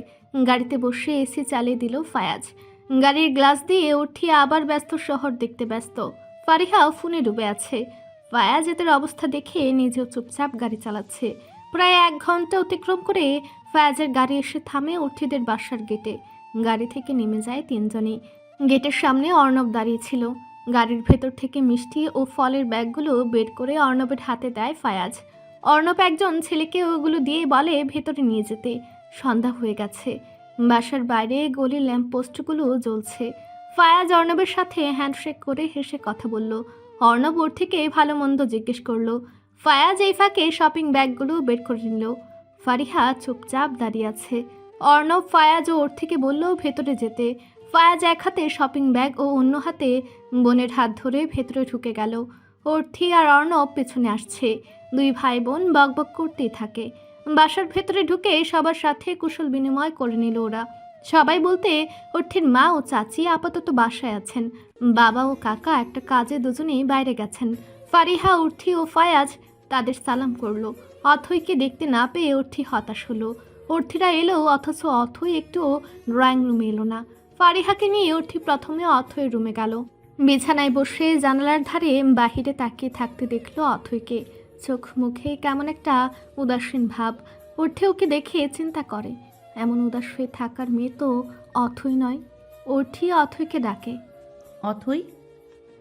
গাড়িতে বসে এসি চালিয়ে দিল ফায়াজ। গাড়ির গ্লাস দিয়ে অর্থি আবার ব্যস্ত শহর দেখতে ব্যস্ত। ফারিহাও ফোনে ডুবে আছে। ফায়াজ এদের অবস্থা দেখে নিজেও চুপচাপ গাড়ি চালাচ্ছে। প্রায় 1 ঘন্টা অতিক্রম করে ফায়াজের গাড়ি এসে থামে অর্থিদের বাসার গেটে। গাড়ি থেকে নেমে যায় তিনজনই। গেটের সামনে অর্ণব দাঁড়িয়ে ছিল। গাড়ির ভেতর থেকে মিষ্টি ও ফলের ব্যাগগুলো বের করে অর্ণবের হাতে দেয় ফায়াজ। অর্ণব একজন ছেলেকে ওগুলো দিয়ে বলে ভেতরে নিয়ে যেতে। সন্ধ্যা হয়ে গেছে। বাসার বাইরে গলির ল্যাম্পপোস্টগুলো জ্বলছে। ফায়াজ অর্ণবের সাথে হ্যান্ডশেক করে হেসে কথা বলল। অর্ণব ওর থেকে ভালো মন্দ জিজ্ঞেস করলো। ফায়াজ এই ফাঁকে শপিং ব্যাগগুলো বের করে নিল। ফারিহা চুপচাপ দাঁড়িয়ে আছে। অর্ণব ফায়াজ ও ওর থেকে বলল ভেতরে যেতে। ফায়াজ এক হাতে শপিং ব্যাগ ও অন্য হাতে বোনের হাত ধরে ভেতরে ঢুকে গেল। অর্থি আর অর্ণব পেছনে আসছে। দুই ভাই বোন বকবক করতেই থাকে। বাসার ভেতরে ঢুকে সবার সাথে কুশল বিনিময় করে নিল ওরা। সবাই বলতে অর্থির মা ও চাচি আপাতত বাসায় আছেন। বাবা ও কাকা একটা কাজে দুজনেই বাইরে গেছেন। ফারিহা, অর্থি ও ফায়াজ তাদের সালাম করলো। অথৈকে দেখতে না পেয়ে অর্থি হতাশ হলো। অর্থিরা এলো অথচ অথৈ একটুও ড্রয়িং রুমে এলো না। ফারিহাকে নিয়ে অর্থি প্রথমে অথৈয়ের রুমে গেল। বিছানায় বসে জানালার ধারে বাহিরে তাকিয়ে থাকতে দেখলো অথৈকে। চোখ মুখে কেমন একটা উদাসীন ভাব। অর্থি ওকে দেখে চিন্তা করে, এমন উদাস হয়ে থাকার মেয়ে তো অথৈ নয়। অর্থি অথৈকে ডাকে। অথই,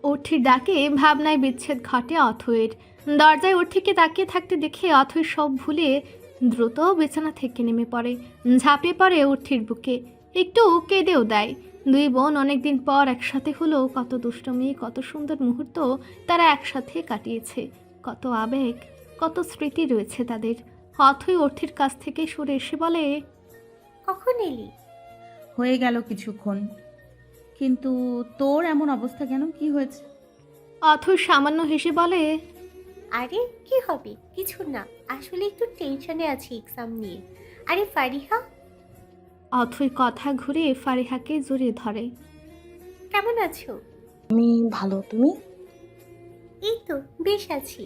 অর্থির ডাকে ভাবনায় বিচ্ছেদ ঘটে অথৈয়ের। দরজায় অর্থিকে তাকিয়ে থাকতে দেখে অথৈ সব ভুলে দ্রুত বিছানা থেকে নেমে পড়ে। ঝাঁপিয়ে পড়ে অর্থির বুকে। একটু কেঁদেও দেয়। দুই বোন অনেকদিন পর একসাথে হলো। কত দুষ্টমি, কত সুন্দর মুহূর্ত তারা একসাথে কাটিয়েছে। কত আবেগ, কত স্মৃতি রয়েছে তাদের। অথৈ অর্থির কাছ থেকে সরে এসে বলে, কখন এলি? হয়ে গেল কিছুক্ষণ, কিন্তু তোর এমন অবস্থা কেন? কি হয়েছে? অথৈ সামান্য হেসে বলে, আরে কি হবে, কিছু না, আসলে একটু টেনশনে আছি এক্সাম নিয়ে। আরে ফারিহা। অথৈ কথা ঘুরে ফারিহাকে জড়িয়ে ধরে। কেমন আছো? আমি ভালো, তুমি? এই তো বেশ আছি।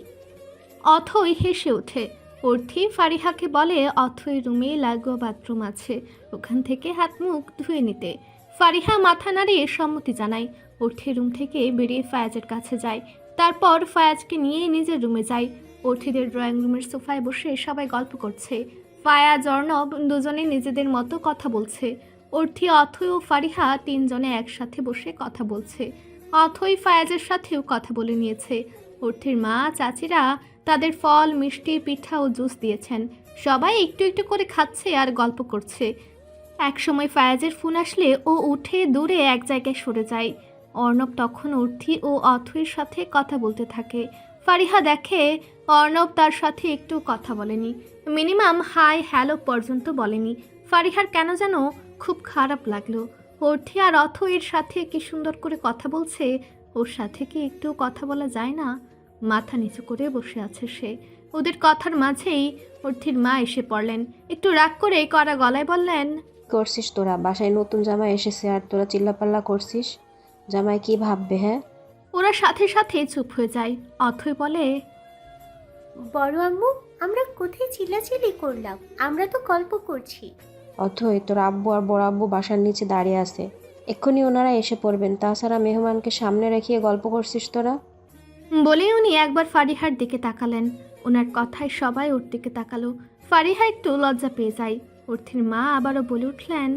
অথৈ হেসে ওঠে। অর্থি ফারিহাকে বলে অথৈ রুমে লাগোয়া বাথরুম আছে, ওখান থেকে হাত মুখ ধুয়ে নিতে। ফারিহা মাথা নাড়িয়ে সম্মতি জানায়। অর্থি রুম থেকে বেরিয়ে ফায়াজের কাছে যায়। তারপর ফায়াজকে নিয়ে নিজের রুমে যায়। অর্থিদের ড্রয়িং রুমের সোফায় বসে সবাই গল্প করছে। ফায়াজ, অর্ণব দুজনে নিজেদের মতো কথা বলছে। অর্থি, অথৈ ও ফারিহা তিনজনে একসাথে বসে কথা বলছে। অথৈ ফায়াজের সাথেও কথা বলে নিয়েছে। অর্থির মা, চাচিরা তাদের ফল, মিষ্টি, পিঠা ও জুস দিয়েছেন। সবাই একটু একটু করে খাচ্ছে আর গল্প করছে। একসময় ফায়াজের ফোন আসলে ও উঠে দূরে এক জায়গায় সরে যায়। অর্ণব তখন অর্থি ও অথৈর সাথে কথা বলতে থাকে। ফারিহা দেখে অর্ণব তার সাথে একটু কথা বলেনি। মিনিমাম হাই হ্যালো পর্যন্ত বলেনি। ফারিহার কেন যেন খুব খারাপ লাগলো। অর্থি আর অথৈর সাথে কি সুন্দর করে কথা বলছে, ওর সাথে কি একটু কথা বলা যায় না? মাথা নিচু করে বসে আছে সে। ওদের কথার মাঝেই অর্থির মা এসে পড়লেন। একটু রাগ করে কড়া গলায় বললেন, করছিস তোরা? বাসায় নতুন জামাই এসেছে আর তোরা চিল্লাপাল্লা করছিস? জামাই কি ভাববে? হ্যাঁ, ওরা সাথে সাথে চুপ হয়ে যায়। অথৈ বলে, বড় আম্মু, আমরা কোথায় চিল্লাচিল্লি করলাম? আমরা তো গল্প করছি। অথই তোর আব্বু আর বড় আব্বু বাসার নিচে দাঁড়িয়ে আছে, এক্ষুনি ওনারা এসে পড়বেন। তাছাড়া মেহমানকে সামনে রেখে গল্প করছিস তোরা? বলে উনি একবার ফারিহার দিকে তাকালেন। ওনার কথায় সবাই ওর দিকে তাকালো। ফারিহা একটু লজ্জা পেয়ে যায়। অর্থির মা আবারও বলে উঠলেন,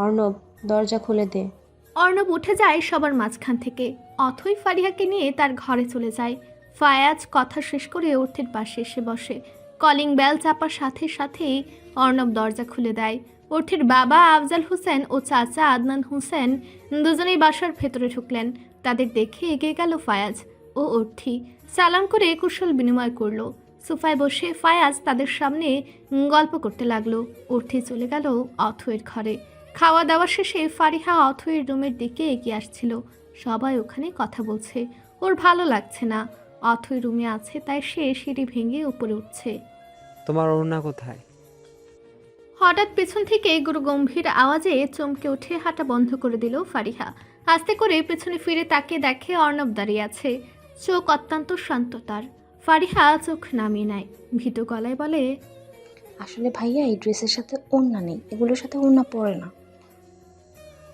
অর্ণব, দরজা খুলে দে। অর্ণব উঠে যায় সবার মাঝখান থেকে। অথৈ ফারিহাকে নিয়ে তার ঘরে চলে যায়। ফায়াজ কথা শেষ করে অর্থির পাশে এসে বসে। কলিং বেল চাপার সাথে সাথেই অর্ণব দরজা খুলে দেয়। অর্থির বাবা আফজাল হোসেন ও চাচা আদনান হোসেন দুজনেই বাসার ভেতরে ঢুকলেন। তাদের দেখে এগিয়ে গেল ফায়াজ ও অর্থি। সালাম করে কুশল বিনিময় করলো। সোফায় বসে ফায়াজ তাদের সামনে গল্প করতে লাগলো। অর্থি চলে গেল অথৈয়ের ঘরে। খাওয়া দাওয়া শেষে ফারিহা অথৈয়ের রুমের দিকে এগিয়ে আসছিল। সবাই ওখানে কথা বলছে। ওর ভালো লাগছে না। অথৈ রুমে আছে, তাই সে সিঁড়ি ভেঙে উপরে উঠছে। তোমার ওড়না কোথায়? হঠাৎ পেছন থেকে গুরু গম্ভীর আওয়াজে চমকে উঠে হাঁটা বন্ধ করে দিল ফারিহা। আস্তে করে পেছনে ফিরে তাকিয়ে দেখে অর্ণব দাঁড়িয়ে আছে। চোখ অত্যন্ত শান্ত তার। ফারিহা চোখ নামিয়ে নেয়। ভীত গলায় বলে, আসলে ভাইয়া এই ড্রেসের সাথে ওড়না নেই, এগুলোর সাথে ওড়না পরে না।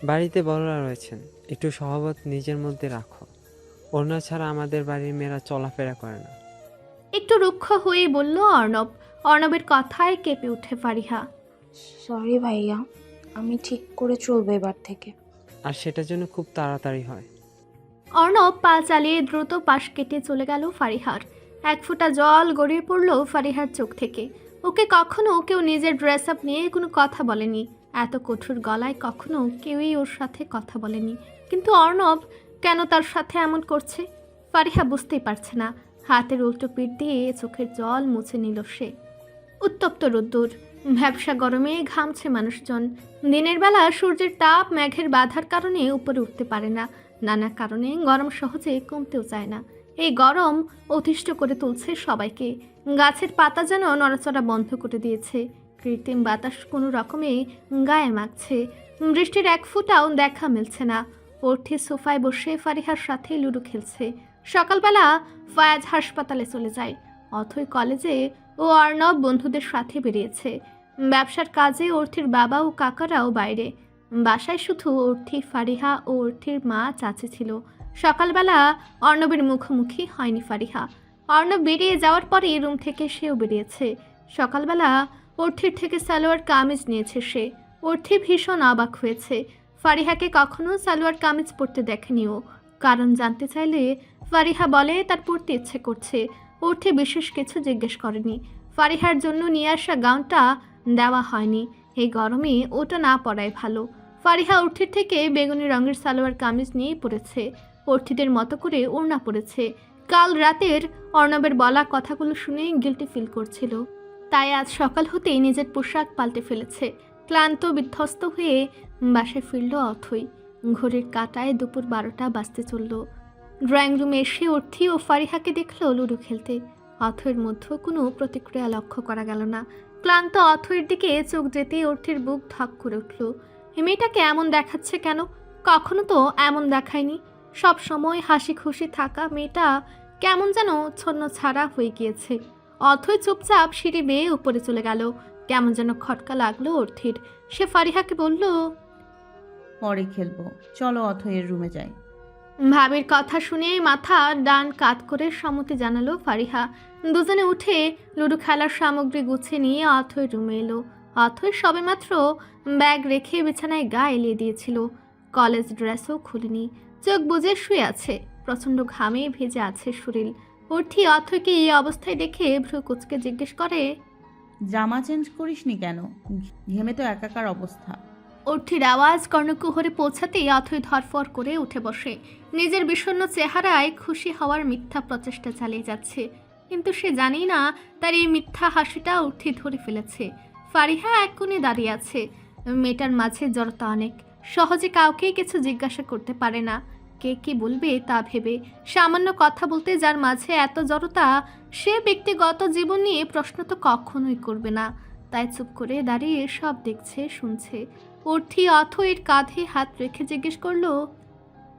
বাড়িতে বড়রা রয়েছেন, একটু স্বভাবত নিজের মধ্যে রাখো। ওড়না ছাড়া আমাদের বাড়ির মেয়েরা চলাফেরা করে না। একটু রুক্ষ হয়ে বলল অর্ণব। অর্ণবের কথায় কেঁপে উঠে ফারিহা। সরি ভাইয়া। আমি ঠিক করে চলবো এবার থেকে। আর সেটার জন্য খুব তাড়াতাড়ি হয়। অর্ণব পা চালিয়ে দ্রুত পাশ কেটে চলে গেল ফারিহার। এক ফোঁটা জল গড়িয়ে পড়ল ফারিহার চোখ থেকে। ওকে কখনো কেউ নিজের ড্রেস আপ নিয়ে কোনো কথা বলেনি, এত কঠোর গলায় কখনো কেউই ওর সাথে কথা বলেনি। কিন্তু অর্ণব কেন তার সাথে এমন করছে ফারিহা বুঝতেই পারছে না। হাতের উল্টো পিঠ দিয়ে চোখের জল মুছে নিল সে। উত্তপ্ত রোদ্দুর, ভ্যাবসা গরমে ঘামছে মানুষজন। দিনের বেলা সূর্যের তাপ মেঘের বাধার কারণে উপরে উঠতে পারে না, নানা কারণে গরম সহজে কমতেও চায় না। এই গরম অতিষ্ঠ করে তুলছে সবাইকে। গাছের পাতা যেন নড়াচড়া বন্ধ করে দিয়েছে। কৃত্রিম বাতাস কোনো রকমে গায়ে মাখছে। বৃষ্টির এক ফোঁটাও দেখা মিলছে না। অর্থি সোফায় বসে ফারিহার সাথে লুডো খেলছে। সকালবেলা ফায়াজ হাসপাতালে চলে যায়। অথই কলেজে ও অর্ণব বন্ধুদের সাথে বেরিয়েছে। ব্যবসার কাজে অর্থির বাবা ও কাকারাও বাইরে। বাসায় শুধু অর্থি, ফারিহা ও অর্থির মা চাচি ছিল। সকালবেলা অর্ণবের মুখোমুখি হয়নি ফারিহা। অর্ণব বেরিয়ে যাওয়ার পরে রুম থেকে সেও বেরিয়েছে। সকালবেলা অর্থির থেকে সালোয়ার কামিজ নিয়েছে সে। অর্থি ভীষণ অবাক হয়েছে। ফারিহাকে কখনো সালোয়ার কামিজ পরতে দেখেনি ও। কারণ জানতে চাইলে ফারিহা বলে তার পরতে ইচ্ছে করছে। অর্থি বিশেষ কিছু জিজ্ঞেস করেনি। ফারিহার জন্য নিয়ে আসা গাউনটা দেওয়া হয়নি। এই গরমে ওটা না পরাই ভালো। ফারিহা অর্থির থেকে বেগুনি রঙের সালোয়ার কামিজ নিয়েই পরেছে। অর্থিদের মতো করে ওড়না পরেছে। কাল রাতের অর্ণবের বলা কথাগুলো শুনে গিল্টি ফিল করছিল, তাই আজ সকাল হতেই নিজের পোশাক পাল্টে ফেলেছে। ক্লান্ত বিধ্বস্ত হয়ে বাসায় ফিরল অথই। ঘড়ির কাঁটায় দুপুর 12টা বাজতে চলল। ড্রয়িং রুমে এসে অর্থি ও ফারিহাকে দেখলো লুডো খেলতে। অথৈর মধ্যে কোনো প্রতিক্রিয়া লক্ষ্য করা গেল না। ক্লান্ত অথৈর দিকে চোখ যেতেই অর্থির বুক ধক করে উঠল। এই মেয়েটাকে এমন দেখাচ্ছে কেন? কখনো তো এমন দেখায়নি। সব সময় হাসি খুশি থাকা মেয়েটা কেমন যেন ছন্ন ছাড়া হয়ে গিয়েছে। অথৈ চুপচাপ সিঁড়ি বেয়ে উপরে চলে গেল। কেমন যেন খটকা লাগলো অর্থির। সে ফারিহাকে বলল, পরে খেলবো, চলো অথয়ের রুমে যাই। ভাবির কথা শুনে মাথা ডান কাত করে সম্মতি জানালো ফারিহা। দুজনে উঠে লুডো খেলার সামগ্রী গুছিয়ে নিয়ে অথৈ রুমে এলো। অথৈ সবেমাত্র ব্যাগ রেখে বিছানায় গা এলিয়ে দিয়েছিল। কলেজ ড্রেসও খুলেনি, চোখ বুজে শুয়ে আছে। প্রচণ্ড ঘামে ভেজে আছে শরীর। অর্থি অথৈকে এই অবস্থায় দেখে ভ্রু কুচকে জিজ্ঞেস করে, জামা চেঞ্জ করিসনি কেন? ঘেমে তো একাকার অবস্থা। অর্থির আওয়াজ কর্ণকুহরে পৌঁছাতেই অথৈ ধরফর করে উঠে বসে। নিজের বিষণ্ণ চেহারায় খুশি হওয়ার মিথ্যা প্রচেষ্টা চালিয়ে যাচ্ছে, কিন্তু সে জানি না তার এই মিথ্যা হাসিটা অর্থি ধরে ফেলেছে। ফারিহা এক কোণে দাঁড়িয়ে আছে। মেয়েটার মাঝে জড়তা অনেক, সহজে কাউকেই কিছু জিজ্ঞাসা করতে পারে না। কে কি বলবে তা ভেবে সামান্য কথা বলতে যার মাঝে এত জড়তা, সে ব্যক্তিগত জীবন নিয়ে প্রশ্ন তো কখনোই করবে না। তাই চুপ করে দাঁড়িয়ে সব দেখছে, শুনছে। অর্থি অথৈর কাঁধে হাত রেখে জিজ্ঞেস করলো,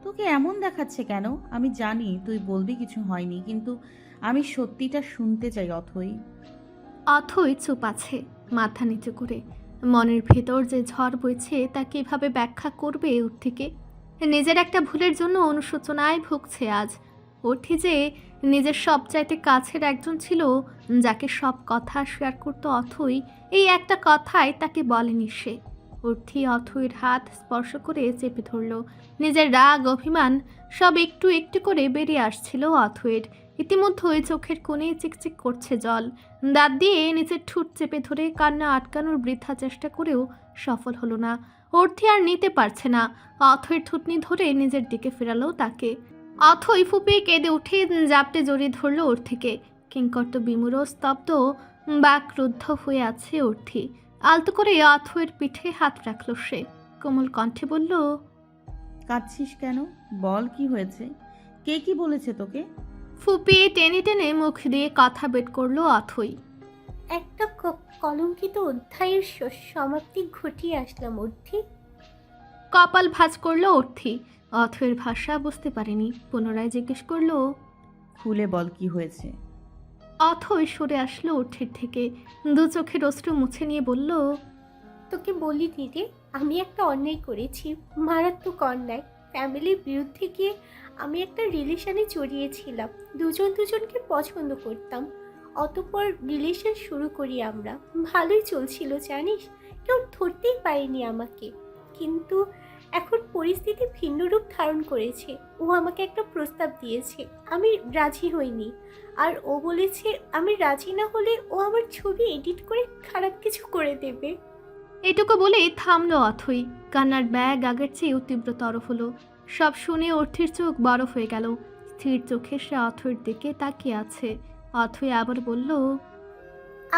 তোকে এমন দেখাচ্ছে কেন? আমি জানি তুই বলবি কিছু হয়নি, কিন্তু আমি সত্যিটা শুনতে চাই অথই। অথৈ চুপ আছে, মাথা নিচু করে। মনের ভেতর যে ঝড় বইছে তা কিভাবে ব্যাখ্যা করবে অর্থিকে? নিজের একটা ভুলের জন্য অনুশোচনায় ভুগছে আজ। অর্থি যে নিজের সবচাইতে কাছের একজন ছিল, যাকে সব কথা শেয়ার করতো অথৈ, এই একটা কথাই তাকে বলেনি সে। অর্থি অথৈর হাত স্পর্শ করে চেপে ধরল। নিজের রাগ অভিমান সব একটু একটু করে বেরিয়ে আসছিল অথৈর। ইতিমধ্যেই চোখের কোণে চিকচিক করছে জল। দাঁত দিয়ে নিচের ঠোঁট চেপে ধরে কান্না আটকানোর বৃথা চেষ্টা করেও সফল হলো না। অর্থি আর নিতে পারছে না। অথৈর থুতনি ধরে নিজের দিকে ফেরালো তাকে। অথৈ ফুপিয়ে কেঁদে উঠে জাপটে জড়িয়ে ধরল অর্থিকে। কিংকর্ত বিমূঢ় স্তব্ধ, বাকরুদ্ধ হয়ে আছে অর্থি। আলতো করে অথৈর পিঠে হাত রাখল সে। কোমল কণ্ঠে বলল, কাঁদছিস কেন? বল কি হয়েছে? কে কি বলেছে তোকে? ফুপিয়ে টেনে টেনে মুখ দিয়ে কথা বের করলো অথৈ। একটা কলঙ্কিত অধ্যায়ের সমাপ্তি ঘটিয়ে আসলাম অর্থি। কপাল ভাঁজ করলো অর্থি। অথৈর ভাষা বুঝতে পারেনি। পুনরায় জিজ্ঞেস করলো, খুলে বল কি হয়েছে? অথৈ সরে আসলো অর্থির থেকে। দু চোখের অশ্রু মুছে নিয়ে বলল, তোকে বলিনি রে, আমি একটা অন্যায় করেছি, মারাত্মক অন্যায়। ফ্যামিলির বিরুদ্ধে গিয়ে আমি একটা রিলেশনে জড়িয়েছিলাম। দুজনকে পছন্দ করতাম। অতঃপর রিলেশন শুরু করি আমরা। ভালোই চলছিল জানিস, কেউ ধরতেই পারেনি আমাকে। কিন্তু এখন পরিস্থিতি ভিন্ন রূপ ধারণ করেছে। ও আমাকে একটা প্রস্তাব দিয়েছে, আমি রাজি হইনি। আর ও বলেছে আমি রাজি না হলে ও আমার ছবি এডিট করে খারাপ কিছু করে দেবে। এটুকু বলেই থামলো অথই। কান্নার ব্যাগ আগের চেয়েও তীব্রতর হলো। সব শুনে অর্থির চোখ বরফ হয়ে গেল। স্থির চোখে সে অথইর দিকে তাকিয়ে আছে। অথই আবার বলল,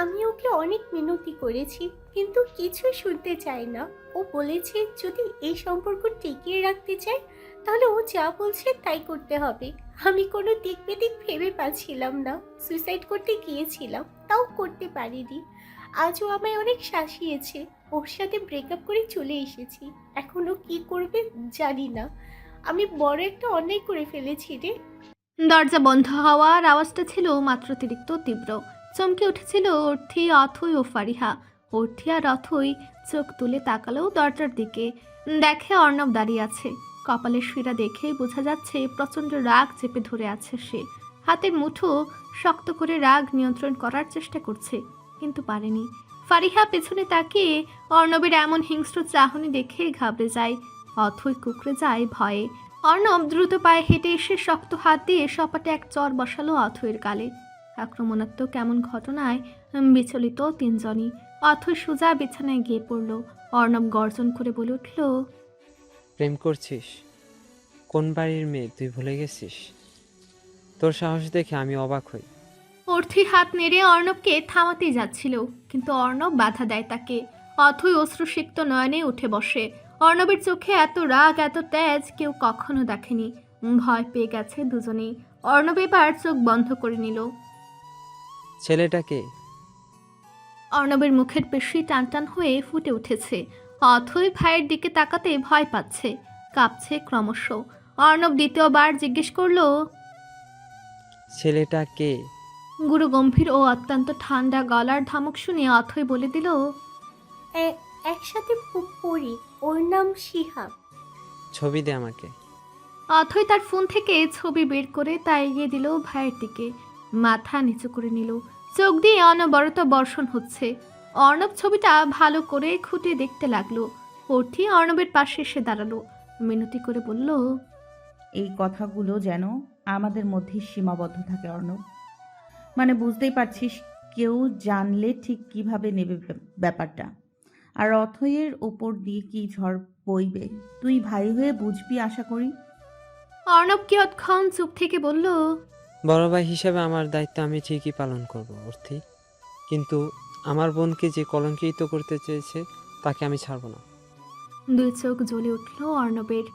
আমি ওকে অনেক মিনতি করেছি, কিন্তু কিছুই শুনতে চায় না। ও বলেছে যদি এই সম্পর্ক টিকিয়ে রাখতে চায় তাহলে ও যা বলছে তাই করতে হবে। আমি কোনো দিক বেদিক ভেবে পাচ্ছিলাম না। সুইসাইড করতে গিয়েছিলাম, তাও করতে পারিনি। আজও আমায় অনেক শাসিয়েছে। ওর সাথে ব্রেকআপ করে চলে এসেছি। এখনও কি করবে জানি না। আমি বড় একটা অন্যায় করে ফেলেছি রে। দরজা বন্ধ হওয়ার আওয়াজটা ছিল মাত্রাতিরিক্ত তীব্র। চমকে উঠেছিল অর্থি, অথই ও ফারিহা। অর্থি আর অথই চোখ তুলে তাকালো দরজার দিকে। দেখে অর্ণব দাঁড়িয়ে আছে। কপালের শিরা দেখেই বোঝা যাচ্ছে প্রচণ্ড রাগ চেপে ধরে আছে সে। হাতের মুঠো শক্ত করে রাগ নিয়ন্ত্রণ করার চেষ্টা করছে, কিন্তু পারেনি। ফারিহা পেছনে তাকিয়ে অর্ণবের এমন হিংস্র চাহনি দেখে ঘাবড়ে যায়। অথই কুকড়ে যায় ভয়ে। অর্ণব দ্রুত পায়ে হেঁটে এসে শক্ত হাত দিয়ে সপাটে এক চর বসালো অথইয়ের গালে। আক্রমণাত্মক এমন ঘটনায় বিচলিত তিনজনই। অথই সোজা বিছানায় গিয়ে পড়ল। অর্ণব গর্জন করে বলে উঠল, প্রেম করছিস? কোন বাড়ির মেয়ে তুই ভুলে গেছিস? তোর সাহস দেখে আমি অবাক হই। অর্থি হাত নেড়ে অর্ণবকে থামাতেই যাচ্ছিল, কিন্তু অর্ণব বাধা দেয় তাকে। অথই অশ্রুসিক্ত নয়নে উঠে বসে। অর্ণবের চোখে এত রাগ, এত তেজ কেউ কখনো দেখেনি। ভয় পেয়ে গেছে দুজনেই। অর্ণব এবার চোখ বন্ধ করে নিল। ছেলেটাকে? অর্ণবের মুখের পেশি টানটান হয়ে ফুটে উঠেছে। অথই ভাইয়ের দিকে তাকাতে ভয় পাচ্ছে, কাঁপছে ক্রমশ। অর্ণব দ্বিতীয়বার জিজ্ঞেস করলো, ছেলেটা কে? গুরু গম্ভীর ও অত্যন্ত ঠান্ডা গলার ধমক শুনে অথই বলে দিল, একসাথে পড়ি, ওর নাম শিহাব। ছবি দে আমাকে। অথই তার ফোন থেকে ছবি বের করে তা এগিয়ে দিল ভাইয়ের দিকে। মাথা নিচু করে নিল। চোখ দিয়ে অনবরত বর্ষণ হচ্ছে। অর্ণব ছবিটা ভালো করে খুঁটে দেখতে লাগলো। অর্থি অর্ণবের পাশে এসে দাঁড়ালো। মিনতি করে বলল, এই কথাগুলো যেন আমাদের মধ্যে সীমাবদ্ধ থাকে অর্ণব। মানে বুঝতেই পারছিস, কেউ জানলে ঠিক কিভাবে নেবে ব্যাপারটা। আর অথয়ের ওপর দিয়ে কি ঝড় বইবে তুই ভাই হয়ে বুঝবি আশা করি। অর্ণব কিয়ৎক্ষণ চুপ থেকে বলল, বড় ভাই হিসেবে আমার দায়িত্ব আমি ঠিকই পালন করব অর্থী, কিন্তু আমার বোনকে যে কলঙ্কিত করতে চেয়েছে তাকে আমি ছাড়ব না। দুই চোখ জ্বলে উঠল অর্ণবের।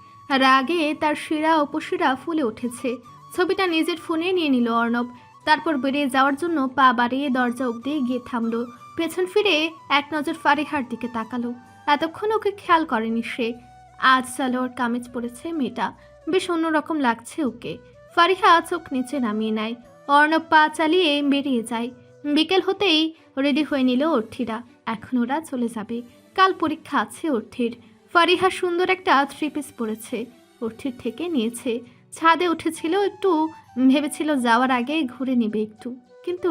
রাগে তার শিরা উপশিরা ফুলে উঠেছে। ছবিটা নিজের ফোনে নিয়ে নিল অর্ণব। তারপর বেরিয়ে যাওয়ার জন্য পা বাড়িয়ে দরজা অব্দি গিয়ে থামলো। পেছন ফিরে এক নজর ফারিহার দিকে তাকালো। এতক্ষণ ওকে খেয়াল করেনি সে। আজ সালোয়ার কামিজ পরেছে মেয়েটা, বেশ অন্যরকম লাগছে ওকে। ফারিহা চোখ নিচে নামিয়ে নেয়। অর্ণব পা চালিয়ে বেরিয়ে যায়। বিকেল হতেই রেডি হয়ে নিল অর্থিরা। এখন ওরা চলে যাবে। কাল পরীক্ষা আছে অর্থির। ফারিহা সুন্দর একটা 3 পিস পরেছে, অর্থির থেকে নিয়েছে। ছাদে উঠেছিল একটু, ভেবেছিল যাওয়ার আগে ঘুরে নেবে একটু, কিন্তু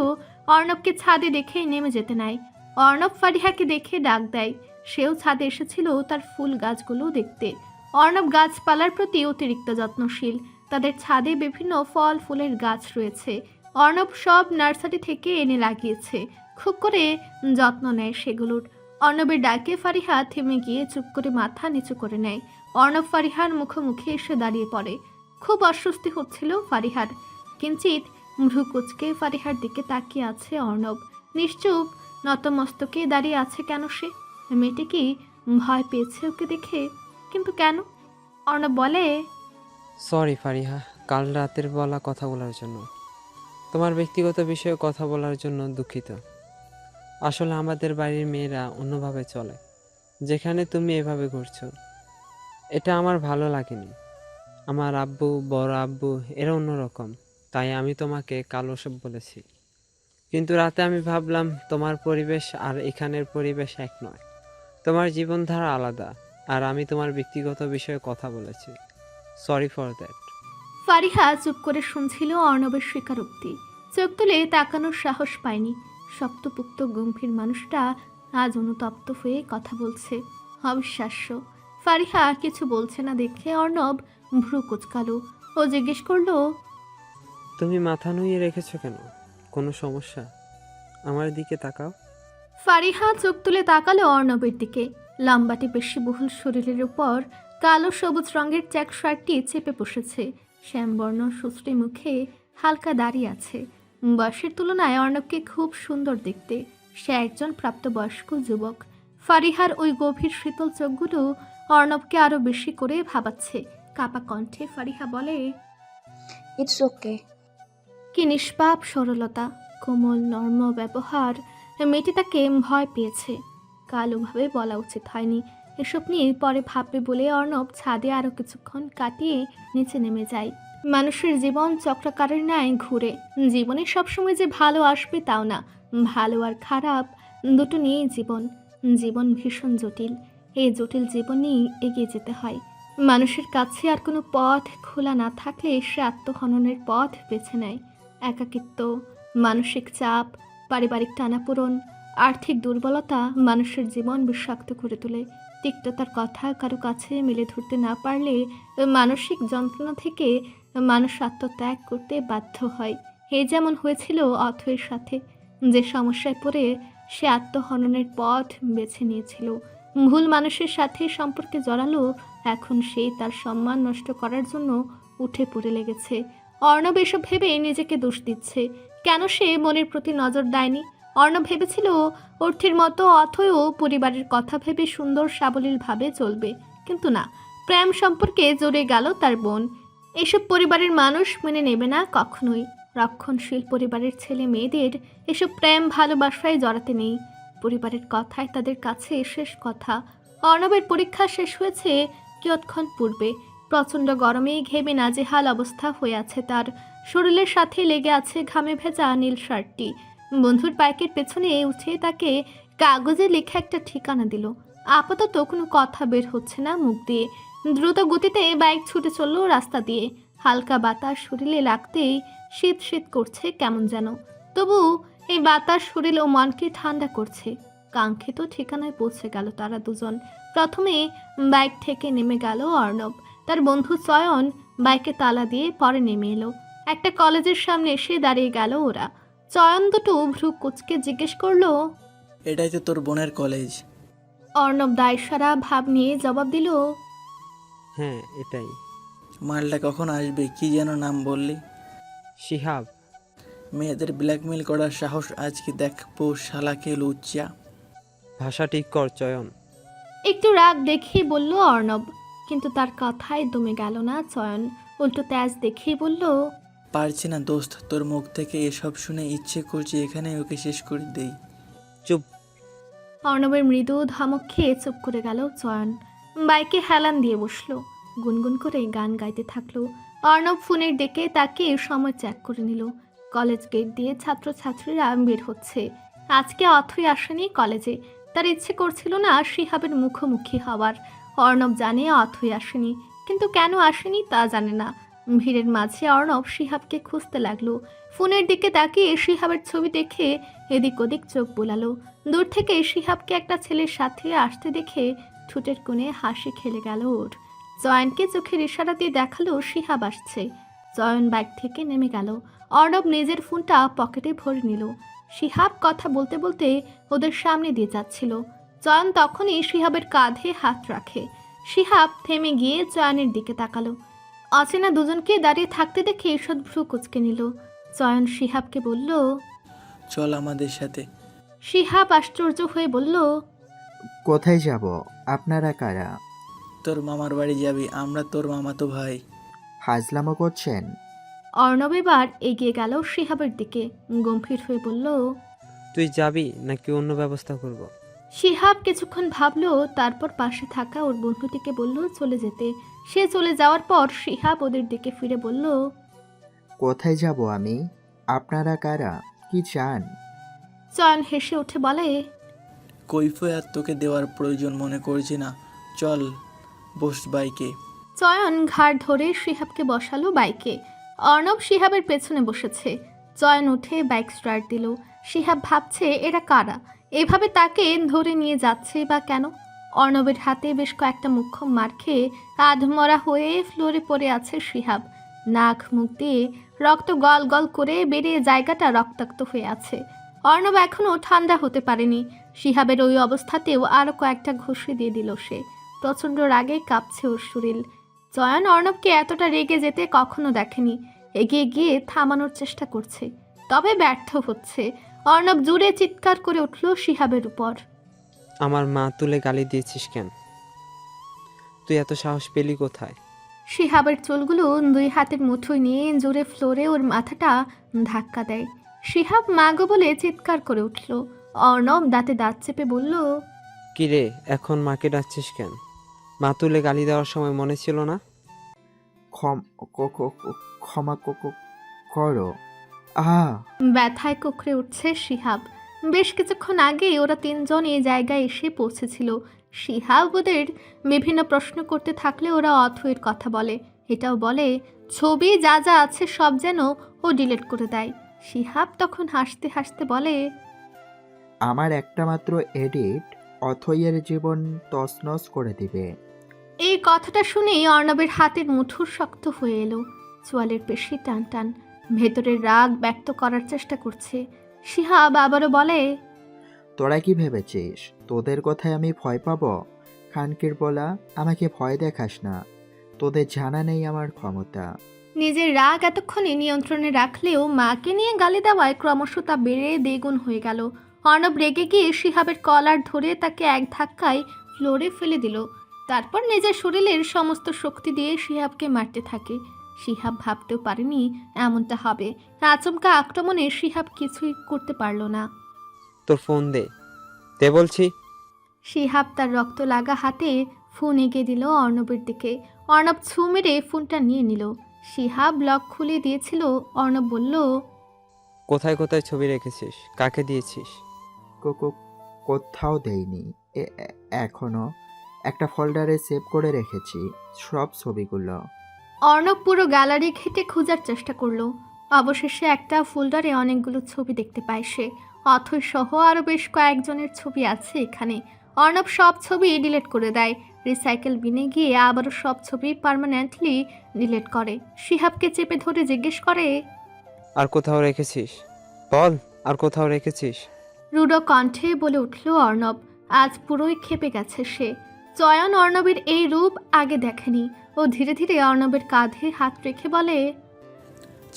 অর্ণবকে ছাদে দেখে নেমে যেতে নাই। অর্ণব ফারিহাকে দেখে ডাক দেয়। সেও ছাদে এসেছিল তার ফুল গাছগুলো দেখতে। অর্ণব গাছপালার প্রতি অতিরিক্ত যত্নশীল। তাদের ছাদে বিভিন্ন ফল ফুলের গাছ রয়েছে। অর্ণব সব নার্সারি থেকে এনে লাগিয়েছে। খুব করে যত্ন নেয় সেগুলোর। অর্ণবের ডাকে ফারিহা থেমে গিয়ে চুপ করে মাথা নিচু করে নেয়। অর্ণব ফারিহার মুখোমুখি এসে দাঁড়িয়ে পড়ে। খুব অস্বস্তি হচ্ছিল ফারিহার। কিঞ্চিত ভ্রু কুচকে ফারিহার দিকে তাকিয়ে আছে অর্ণব। নিশ্চুপ নতমস্তকে দাঁড়িয়ে আছে কেন সে? মেয়েটি কি ভয় পেয়েছে ওকে দেখে? কিন্তু কেন? অর্ণব বলে, সরি ফারিহা, কাল রাতের বলা কথা বলার জন্য, তোমার ব্যক্তিগত বিষয়ে কথা বলার জন্য দুঃখিত। আসলে আমাদের বাড়ির মেয়েরা অন্যভাবে চলে, যেখানে তুমি এভাবে ঘুরছো এটা আমার ভালো লাগেনি। আমার আব্বু, বড় আব্বু এরা অন্যরকম, তাই আমি তোমাকে কাল ওসব বলেছি। কিন্তু রাতে আমি ভাবলাম তোমার পরিবেশ আর এখানের পরিবেশ এক নয়, তোমার জীবনধারা আলাদা, আর আমি তোমার ব্যক্তিগত বিষয়ে কথা বলেছি। Sorry for that. ফারিহা চুপ করে শুনছিল অর্ণবের স্বীকারোক্তি। চোখ তুলে তাকানোর সাহস পায়নি। শক্তপুক্ত গম্ভীর মানুষটা আজ অনুতপ্ত হয়ে কথা বলছে। অবিশ্বাস্য। ফারিহা কিছু বলছে না দেখে অর্ণব ভ্রু কুচকালো। ও জিজ্ঞেস করলো, তুমি মাথা নুয়ে রেখেছো কেন? কোনো সমস্যা? আমার দিকে তাকাও। ফারিহা চোখ তুলে তাকালো অর্ণবের দিকে। লম্বাটি পেশিবহুল শরীরের উপর কালো সবুজ রঙের চেক শার্টটি চেপে বসেছে। শ্যামবর্ণ সুশ্রী মুখে হালকা দাড়ি আছে। বয়সের তুলনায় অর্ণবকে খুব সুন্দর দেখতে। সে একজন প্রাপ্তবয়স্ক যুবক। ফারিহার ওই গভীর শীতল চোখগুলো অর্ণবকে আরো বেশি করে ভাবাচ্ছে। কাপা কণ্ঠে ফারিহা বলে, ইটস ওকে। কি নিষ্পাপ সরলতা, কোমল নর্ম ব্যবহার। মেয়েটি তাকে ভয় পেয়েছে। কালোভাবে বলা উচিত হয়নি। এসব নিয়ে পরে ভাববে বলে অর্ণব ছাদে আরও কিছুক্ষণ কাটিয়ে নিচে নেমে যায়। মানুষের জীবন চক্রাকারের ন্যায় ঘুরে। জীবনে সবসময় যে ভালো আসবে তাও না। ভালো আর খারাপ দুটো নিয়েই জীবন। জীবন ভীষণ জটিল। এই জটিল জীবন নিয়েই এগিয়ে যেতে হয়। মানুষের কাছে আর কোনো পথ খোলা না থাকলে সে আত্মহননের পথ বেছে নেয়। একাকিত্ব, মানসিক চাপ, পারিবারিক টানাপোড়েন, আর্থিক দুর্বলতা মানুষের জীবন বিষাক্ত করে তোলে। তিক্ততার কথা কারো কাছে মেলে ধরতে না পারলে মানসিক যন্ত্রণা থেকে মানুষ আত্মত্যাগ করতে বাধ্য হয়। এ যেমন হয়েছিল অথয়ের সাথে। যে সমস্যায় পড়ে সে আত্মহননের পথ বেছে নিয়েছিল, ভুল মানুষের সাথে সম্পর্কে জড়ালো, এখন সে তার সম্মান নষ্ট করার জন্য উঠে পড়ে লেগেছে। অর্ণব এসব ভেবে নিজেকে দোষ দিচ্ছে। কেন সে মনের প্রতি নজর দেয়নি? অর্ণব ভেবেছিল অর্থের মতো অথয়ও পরিবারের কথা ভেবে সুন্দর সাবলীলভাবে চলবে, কিন্তু না, প্রেম সম্পর্কে জড়ে গেল তার বোন। এসব পরিবারের মানুষ মেনে নেবে না কখনোই। রক্ষণশীল পরিবারের ছেলে মেয়েদের এসব প্রেম ভালোবাসায় জড়াতে নেই। পরিবারের কথাই তাদের কাছে শেষ কথা। অর্ণবের পরীক্ষা শেষ হয়েছে কিয়ৎক্ষণ পূর্বে। প্রচণ্ড গরমে ঘেমে নাজেহাল অবস্থা হয়ে আছে তার। শরীরের সাথে লেগে আছে ঘামে ভেজা নীল শার্টটি। বন্ধুর বাইকের পেছনে উঠে তাকে কাগজে লেখা একটা ঠিকানা দিল। আপাতত কোনো কথা বের হচ্ছে না মুখ দিয়ে। দ্রুত গতিতে বাইক ছুটে চলল রাস্তা দিয়ে। হালকা বাতাস শরীরে লাগতেই শীত শীত করছে কেমন যেন। তবু এই বাতাস শরীর ও মনকে ঠান্ডা করছে। কাঙ্ক্ষিত ঠিকানায় পৌঁছে গেল তারা দুজন। প্রথমে বাইক থেকে নেমে গেল অর্ণব। তার বন্ধু চয়ন বাইকে তালা দিয়ে পরে নেমে এলো। একটা কলেজের সামনে এসে দাঁড়িয়ে গেল ওরা। চয়ন দুটো ভ্রু কুচকে জিজ্ঞেস করলো, এটাই তো তোর বোনের কলেজ? অর্ণব দায়সারা ভাব নিয়ে জবাব দিল, হ্যাঁ এটাই। মালটা কখন আসবে? কি যেন নাম বললি? শিহাব। মেয়েদের ব্ল্যাকমেল করার সাহস আজকে দেখবো শালাকে লুচ্চা। ভাষা ঠিক কর চয়ন। একটু রাগ দেখিয়ে বলল অর্ণব, কিন্তু তার কথায় দমে গেল না চয়ন। উল্টো তেজ দেখিয়ে বলল, পারছি না দোস্ত, তোর মুখ থেকে এসব শুনে ইচ্ছে করছে এখানে ওকে শেষ করে দেই। চুপ। অর্ণবের মৃদু ধমক খেয়ে চুপ করে গেল চয়ন। বাইকে হেলান দিয়ে বসলো। গুনগুন করে গান গাইতে থাকলো। অর্ণব ফোনের দিকে তাকিয়ে সময় চেক করে নিল। কলেজ গেট দিয়ে ছাত্রছাত্রীরা বের হচ্ছে। আজকে অথই আসেনি কলেজে। তার ইচ্ছে করছিল না শিহাবের মুখোমুখি হওয়ার। অর্ণব জানে অথই আসেনি, কিন্তু কেন আসেনি তা জানে না। ভিড়ের মাঝে অর্ণব শিহাবকে খুঁজতে লাগলো। ফোনের দিকে তাকিয়ে শিহাবের ছবি দেখে এদিক ওদিক চোখ বোলালো। দূর থেকে শিহাবকে একটা ছেলের সাথে আসতে দেখে ঠোঁটের কোণে হাসি খেলে গেল ওর। চয়নকে চোখের ইশারা দিয়ে দেখালো শিহাব আসছে। চয়ন বাইক থেকে নেমে গেল। অর্ণব নিজের ফোনটা পকেটে ভরে নিল। শিহাব কথা বলতে বলতে ওদের সামনে দিয়ে যাচ্ছিল। চয়ন তখনই শিহাবের কাঁধে হাত রাখে। শিহাব থেমে গিয়ে চয়নের দিকে তাকালো। অচেনা দুজনকে দাঁড়িয়ে থাকতে দেখে ঈষৎ ভ্রু কুঁচকে নিল। চয়ন শিহাবকে বলল, চল আমাদের সাথে। শিহাব আশ্চর্য হয়ে বলল, কোথায় যাব? আপনারা কারা? তোর মামার বাড়ি যাবি, আমরা তোর মামাতো ভাই। ফাজলামো করছেন? অর্ণব এবার এগিয়ে গেল শিহাবের দিকে। গম্ভীর হয়ে বলল, তুই যাবি নাকি অন্য ব্যবস্থা করব? শিহাব কিছুক্ষণ ভাবলো, তারপর পাশে থাকা ওর বন্ধুটিকে বলল চলে যেতে। সে চলে যাওয়ার পর শিহাব ওদের দিকে ফিরে বলল, কোথায় যাব আমি? আপনারা কারা? কি চান? চয়ন হেসে উঠে বলে, কৈফিয়ত তোকে দেওয়ার প্রয়োজন মনে করছি না, চল বস বাইকে। চয়ন ঘাড় ধরে শিহাবকে বসালো বাইকে। অর্ণব শিহাবের পেছনে বসেছে। চয়ন উঠে বাইক স্টার্ট দিল। শিহাব ভাবছে এরা কারা, এভাবে তাকে ধরে নিয়ে যাচ্ছে বা কেন? অর্ণবের হাতে বেশ কয়েকটা মুখ্য মার খেয়ে আধমরা হয়ে ফ্লোরে পড়ে আছে শিহাব। নাক মুখ দিয়ে রক্ত গল গল করে বেরিয়ে জায়গাটা রক্তাক্ত হয়ে আছে। অর্ণব এখনও ঠান্ডা হতে পারেনি। শিহাবের ওই অবস্থাতেও আরও কয়েকটা ঘুষি দিয়ে দিল সে। প্রচণ্ড রাগে কাঁপছে ওর শরীর। চয়ন অর্ণবকে এতটা রেগে যেতে কখনো দেখেনি। এগিয়ে গিয়ে থামানোর চেষ্টা করছে, তবে ব্যর্থ হচ্ছে। অর্ণব জুড়ে চিৎকার করে উঠল শিহাবের উপর। আমার মা তুলে গালি দিয়েছিস কেন? তুই এত সাহস পেলি কোথায়? শিহাবের চুলগুলো দুই হাতের মুঠোয় নিয়ে জোরে ফ্লোরে ওর মাথাটা ধাক্কা দেয়। শিহাব মাগো বলে চিৎকার করে উঠল। অর্ণব দাঁতে দাঁত চেপে বলল, কিরে, এখন মাকে ডাকছিস কেন? মা তুলে গালি দেওয়ার সময় মনে ছিল না? ক্ষমা করো। ব্যথায় কুকড়ে উঠছে শিহাব। বেশ কিছুক্ষণ আগেই ওরা তিনজন এই জায়গায় এসে পৌঁছেছিল। শিহাব ওদের বিভিন্ন প্রশ্ন করতে থাকলে ওরা অথৈর কথা বলে, এটাও বলে ছবি যা যা আছে সব যেন ও ডিলিট করে দেয়। শিহাব তখন হাসতে হাসতে বলে, আমার একটা মাত্র এডিট অথইয়ের জীবন তছনছ করে দিবে। এই কথাটা শুনেই অর্ণবের হাতের মুঠো শক্ত হয়ে এলো। চোয়ালের পেশি টান টান, ভেতরের রাগ ব্যক্ত করার চেষ্টা করছে। শিহাব আবারও বলে, তোরা কি ভেবেছিস তোদের কথায় আমি ভয় পাবো? খানকির বলা, আমাকে ভয় দেখাস না। তোদের জানা নেই আমার ক্ষমতা। নিজের রাগ এতক্ষণে নিয়ন্ত্রণে রাখলেও মাকে নিয়ে গালি দেওয়ায় ক্রমশ তা বেড়ে দ্বিগুণ হয়ে গেল। অর্ণব রেগে গিয়ে শিহাবের কলার ধরে তাকে এক ধাক্কায় ফ্লোরে ফেলে দিল। তারপর নিজের শরীরের সমস্ত শক্তি দিয়ে শিহাবকে মারতে থাকে। শিহাব ভাবতেও পারেনি এমনটা হবে। আচমকা আক্রমণে শিহাব কিছুই করতে পারল না। তোর ফোন দে বলছি। শিহাব তার রক্ত লাগা হাতে ফোন এগিয়ে দিল অর্ণবের দিকে। অর্ণব ছু মেরে ফোনটা নিয়ে নিল। শিহাব লক খুলে দিয়েছিল। অর্ণব বলল, কোথায় কোথায় ছবি রেখেছিস? কাকে দিয়েছিস? কোথাও দেইনি। এখনো একটা ফোল্ডারে সেভ করে রেখেছি সব ছবিগুলো। অর্ণব পুরো গ্যালারি ঘেটে খোঁজার চেষ্টা করলো। অবশেষে একটা ফোল্ডারে অনেকগুলো ছবি দেখতে পায় সে। অথৈ সহ আরও বেশ কয়েকজনের ছবি আছে এখানে। অর্ণব সব ছবি ডিলিট করে দেয়। রিসাইকেল বিনে গিয়ে আবারও সব ছবি পার্মানেন্টলি ডিলিট করে। শিহাবকে চেপে ধরে জিজ্ঞেস করে, আর কোথাও রেখেছিস? বল, আর কোথাও রেখেছিস? রুডো কণ্ঠে বলে উঠল অর্ণব। আজ পুরোই ক্ষেপে গেছে সে। চয়ন অর্ণবের এই রূপ আগে দেখেনি। ও ধীরে ধীরে অর্ণবের কাঁধে হাত রেখে বলে,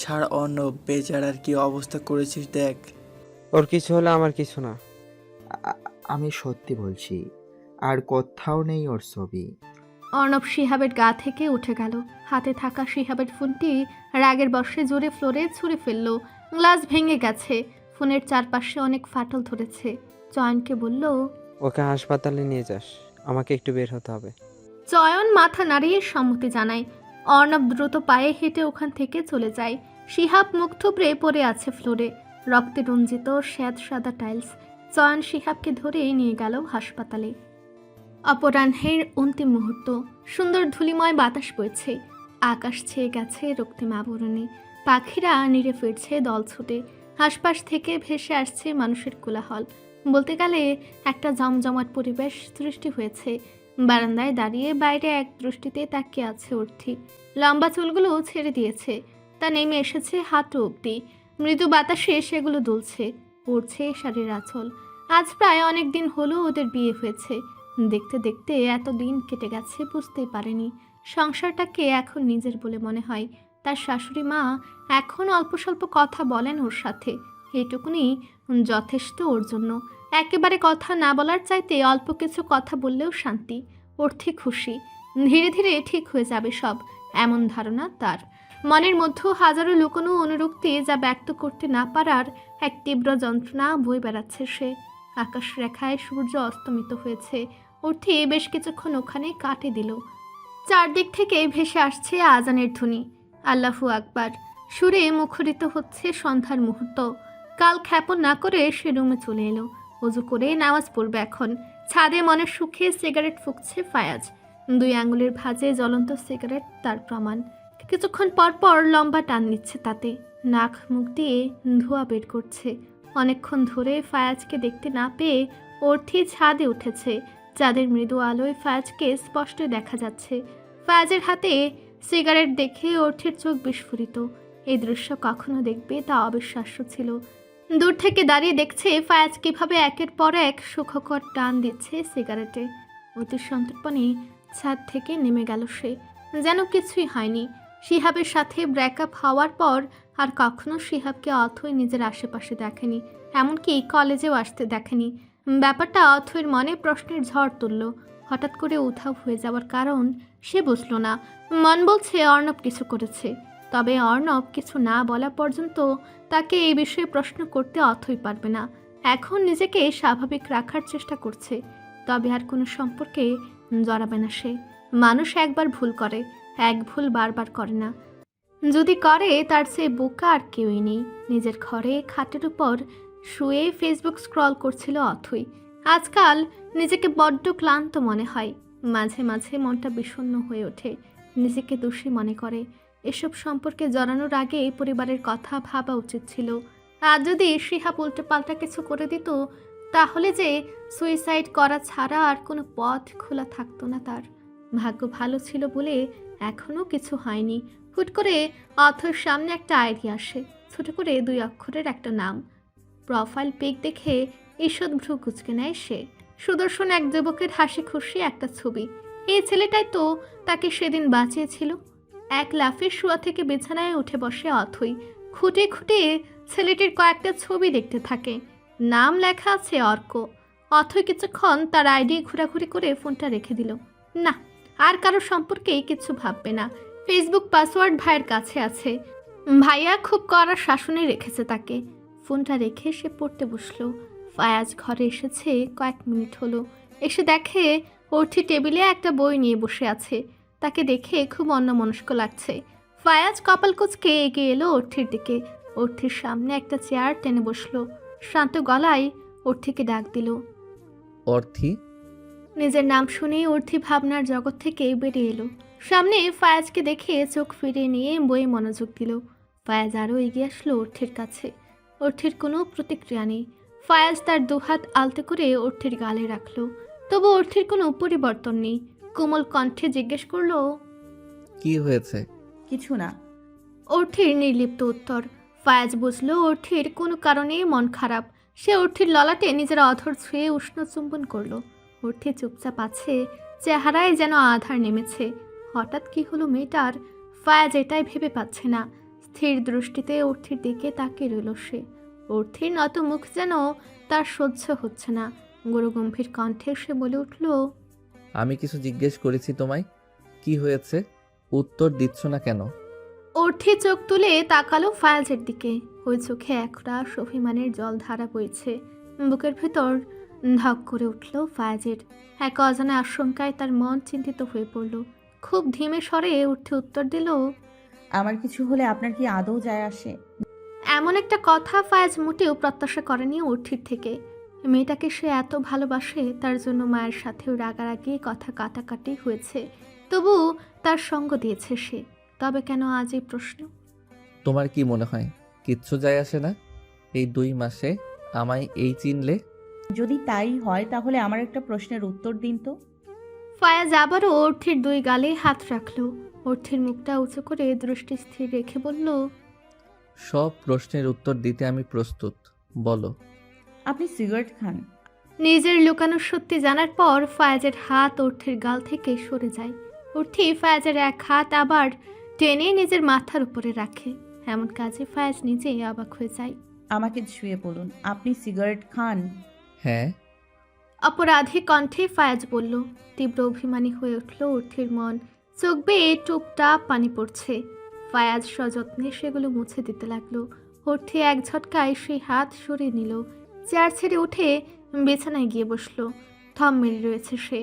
ছাড় অর্ণব, বেচারার কি অবস্থা করেছিস দেখ। ওর কিছু হলে আমার কিছু না। আমি সত্যি বলছি, আর কোথাও নেই ওর ছবি। অর্ণব শিহাবের গা থেকে উঠে গেল। হাতে থাকা শিহাবের ফোনটি রাগের বশে জোরে ফ্লোরে ছুঁড়ে ফেলল। গ্লাস ভেঙে গেছে। ফোনের চারপাশে অনেক ফাটল ধরেছে। চয়নকে বলল, ওকে হাসপাতালে নিয়ে যাস, আমাকে একটু বের হতে হবে। চয়ন মাথা নাড়িয়ে সম্মতি জানায়। অর্ণব দ্রুত পায়ে হেঁটে ওখান থেকে চলে যায়। শিহাব মুখ থুবড়ে পড়ে আছে ফ্লোরে। রক্তে রঞ্জিত স্যাঁত সাদা টাইলস। চয়ন শিহাবকে ধরে নিয়ে গেল হাসপাতালে। অপরাহ্নের অন্তিম মুহূর্ত। সুন্দর ধূলিময় বাতাস বইছে। আকাশ ছেয়ে গেছে রক্তিম আবরণে। পাখিরা নিড়ে ফিরছে দল ছুটে। আশপাশ থেকে ভেসে আসছে মানুষের কোলাহল। বলতে গেলে একটা জমজমাট পরিবেশ সৃষ্টি হয়েছে। বারান্দায় দাঁড়িয়ে বাইরে এক দৃষ্টিতে তাকিয়ে আছে অর্থি। লম্বা চুলগুলো ছেড়ে দিয়েছে। তা নেমে এসেছে হাঁটু অব্দি। মৃদু বাতাসে সেগুলো দুলছে, পড়ছে শাড়ির আঁচল। আজ প্রায় অনেক দিন হলো ওদের বিয়ে হয়েছে। দেখতে দেখতে এত দিন কেটে গেছে বুঝতেই পারেনি। সংসারটাকে এখন নিজের বলে মনে হয়। তার শাশুড়ি মা এখন অল্প স্বল্প কথা বলেন ওর সাথে। এইটুকুনি যথেষ্ট ওর জন্য। একেবারে কথা না বলার চাইতে অল্প কিছু কথা বললেও শান্তি। অর্থে খুশি। ধীরে ধীরে ঠিক হয়ে যাবে সব, এমন ধারণা তার। মনের মধ্যে হাজারো লুকোনো অনুরক্তি যা ব্যক্ত করতে না পারার এক তীব্র যন্ত্রণা বয়ে বেড়াচ্ছে সে। আকাশ রেখায় সূর্য অস্তমিত হয়েছে। অর্থে বেশ কিছুক্ষণ ওখানে কাটে দিল। চারদিক থেকে ভেসে আসছে আজানের ধ্বনি। আল্লাহু আকবার সুরে মুখরিত হচ্ছে সন্ধ্যার মুহূর্ত। কাল ক্ষেপণ না করে সে রুমে চলে এলো। অজু করে নামাজ পড়বে এখন। ছাদে মনের সুখে সিগারেট ফুঁকছে ফায়াজ। 2 আঙ্গুলের ভাঁজে জ্বলন্ত সিগারেট তার প্রমাণ। কিছুক্ষণ পর পর লম্বা টান নিচ্ছে তাতে। নাক মুখ দিয়ে ধোঁয়া বের করছে। অনেকক্ষণ ধরে ফায়াজকে দেখতে না পেয়ে অর্থি ছাদে উঠেছে। চাঁদের মৃদু আলোয় ফায়াজকে স্পষ্ট দেখা যাচ্ছে। ফায়াজের হাতে সিগারেট দেখে অর্থির চোখ বিস্ফোরিত। এই দৃশ্য কখনো দেখবে তা অবিশ্বাস্য ছিল। দূর থেকে দাঁড়িয়ে দেখছে ফায়াজ কিভাবে একের পর এক সুখকর টান দিচ্ছে সিগারেটে। অতি সন্তর্পণে ছাদ থেকে নেমে গেল সে, যেন কিছুই হয়নি। শিহাবের সাথে ব্রেকআপ হওয়ার পর আর কখনো শিহাবকে অথই নিজের আশেপাশে দেখেনি, এমনকি কলেজেও আসতে দেখেনি। ব্যাপারটা অথইর মনে প্রশ্নের ঝড় তুলল। হঠাৎ করে উধাও হয়ে যাওয়ার কারণ সে বুঝল না। মন বলছে অর্ণব কিছু করেছে, তবে অর্ণব কিছু না বলা পর্যন্ত তাকে এই বিষয়ে প্রশ্ন করতে অথই পারবে না। এখন নিজেকে স্বাভাবিক রাখার চেষ্টা করছে, তবে আর কোনো সম্পর্কে জড়াবে না সে। মানুষ একবার ভুল করে, এক ভুল বারবার করে না। যদি করে তার চেয়ে বোকা আর কেউই নেই। নিজের ঘরে খাটের উপর শুয়ে ফেসবুক স্ক্রল করছিল অথই। আজকাল নিজেকে বড্ড ক্লান্ত মনে হয়। মাঝে মাঝে মনটা বিষণ্ণ হয়ে ওঠে, নিজেকে দোষী মনে করে। এসব সম্পর্কে জড়ানোর আগে পরিবারের কথা ভাবা উচিত ছিল। আর যদি শিহাব উল্টোপাল্টা কিছু করে দিত, তাহলে যে সুইসাইড করা ছাড়া আর কোনো পথ খোলা থাকতো না তার। ভাগ্য ভালো ছিল বলে এখনও কিছু হয়নি। হুট করে অথর সামনে একটা আইডিয়া আসে, ছোট করে 2 অক্ষরের একটা নাম। প্রোফাইল পিক দেখে ঈষৎ ভ্রু কুঁচকে নেয় সে। সুদর্শন এক যুবকের হাসি খুশি একটা ছবি। এই ছেলেটাই তো তাকে সেদিন বাঁচিয়েছিল। এক লাফে শোয়া থেকে বিছানায় উঠে বসে অথই। খুঁটে খুঁটে ছেলেটির কয়েকটা ছবি দেখতে থাকে। নাম লেখা আছে অর্ক। অথই কিছুক্ষণ তার আইডি ঘোরাঘুরি করে ফোনটা রেখে দিল। না, আর কারো সম্পর্কেই কিছু ভাববে না। ফেসবুক পাসওয়ার্ড ভাইয়ের কাছে আছে, ভাইয়া খুব কড়া শাসনে রেখেছে তাকে। ফোনটা রেখে সে পড়তে বসলো। ফায়াজ ঘরে এসেছে কয়েক মিনিট হলো। এসে দেখে অর্থি টেবিলে একটা বই নিয়ে বসে আছে। তাকে দেখে খুব অন্যমনস্ক লাগছে। ফায়াজ কপাল কুঁচকে এগিয়ে এলো অর্থির দিকে। অর্থির সামনে একটা চেয়ার টেনে বসলো। শান্ত গলায় অর্থিকে ডাক দিল। অর্থি। নিজের নাম শুনেই অর্থি ভাবনার জগৎ থেকে বেরিয়ে এলো। সামনে ফায়াজকে দেখে চোখ ফিরিয়ে নিয়ে বইয়ে মনোযোগ দিল। ফায়াজ আরও এগিয়ে আসলো অর্থির কাছে। অর্থির কোনো প্রতিক্রিয়া নেই। ফায়াজ তার 2 হাত আলতো করে অর্থির গালে রাখলো। তবু অর্থির কোনো পরিবর্তন নেই। কোমল কণ্ঠে জিজ্ঞেস করলো, কি হয়েছে? কিছু না। অর্থির নির্লিপ্ত উত্তর। ফায়াজ বুঝলো অর্থির কোনো কারণে মন খারাপ। সে অর্থির ললাটে নিজের অধর ছুঁয়ে উষ্ণ চুম্বন করলো। অর্থি চুপচাপ আছে, চেহারায় যেন আধার নেমেছে। হঠাৎ কি হলো মেয়েটার? ফায়াজ এটাই ভেবে পাচ্ছে না। স্থির দৃষ্টিতে অর্থির দিকে তাকিয়ে রইল সে। অর্থির নত মুখ যেন তার সহ্য হচ্ছে না। গম্ভীর কণ্ঠে সে বলে উঠল, আমি কিছু জিজ্ঞেস করেছি তোমায়, কি হয়েছে? উত্তর দিচ্ছ না কেন? অর্থি চোখ তুলে তাকালো ফায়াজের দিকে। ওই চোখে একরাশ অভিমানের জল ধারা বইছে। বুকের ভেতর ধক করে উঠল ফায়াজের। এক অজানা আশঙ্কায় তার মন চিন্তিত হয়ে পড়ল। খুব ধীমে স্বরে অর্থি উত্তর দিল, আমার কিছু হলে আপনার কি আদৌ যায় আসে? এমন একটা কথা ফায়াজ মোটেও প্রত্যাশা করেনি অর্থির থেকে। মেয়েটাকে সে এত ভালোবাসে, তার জন্য মায়ের সাথেও রাগারাগি কথা কাটাকাটি হয়েছে, তবু তার সঙ্গ দিয়েছে সে। তবে কেন আজ এই প্রশ্ন? তোমার কি মনে হয় কিচ্ছু যায় আসে না? এই 2 মাসে আমায় এই চিনলে? যদি তাই হয় তাহলে আমার একটা প্রশ্নের উত্তর দিন তো। ফায়াজ আবারও অর্থির 2 গালে হাত রাখলো। অর্থির মুখটা উঁচু করে দৃষ্টি স্থির রেখে বলল, সব প্রশ্নের উত্তর দিতে আমি প্রস্তুত, বলো। আপনি সিগারেট খান? নিজের লুকানো সত্যি জানার পর ফায়াজের হাত অর্থির গাল থেকে সরে যায়। অর্থি ফায়াজের এক হাত আবার টেনে নিজের মাথার উপরে রাখে। এমন কাজে ফায়াজ নিজেই অবাক হয়ে যায়। আমাকে ছুঁয়ে বলুন, আপনি সিগারেট খান? হ্যাঁ। অপরাধী কণ্ঠে ফায়াজ বলল। তীব্র অভিমানী হয়ে উঠল অর্থির মন। চোখ বেয়ে টুপটাপ পানি পড়ছে। ফায়াজ সযত্নে সেগুলো মুছে দিতে লাগলো। অর্থি এক ঝটকায় সেই হাত সরিয়ে নিল। চেয়ার ছেড়ে উঠে বিছানায় গিয়ে বসলো। থম মেরে রয়েছে সে।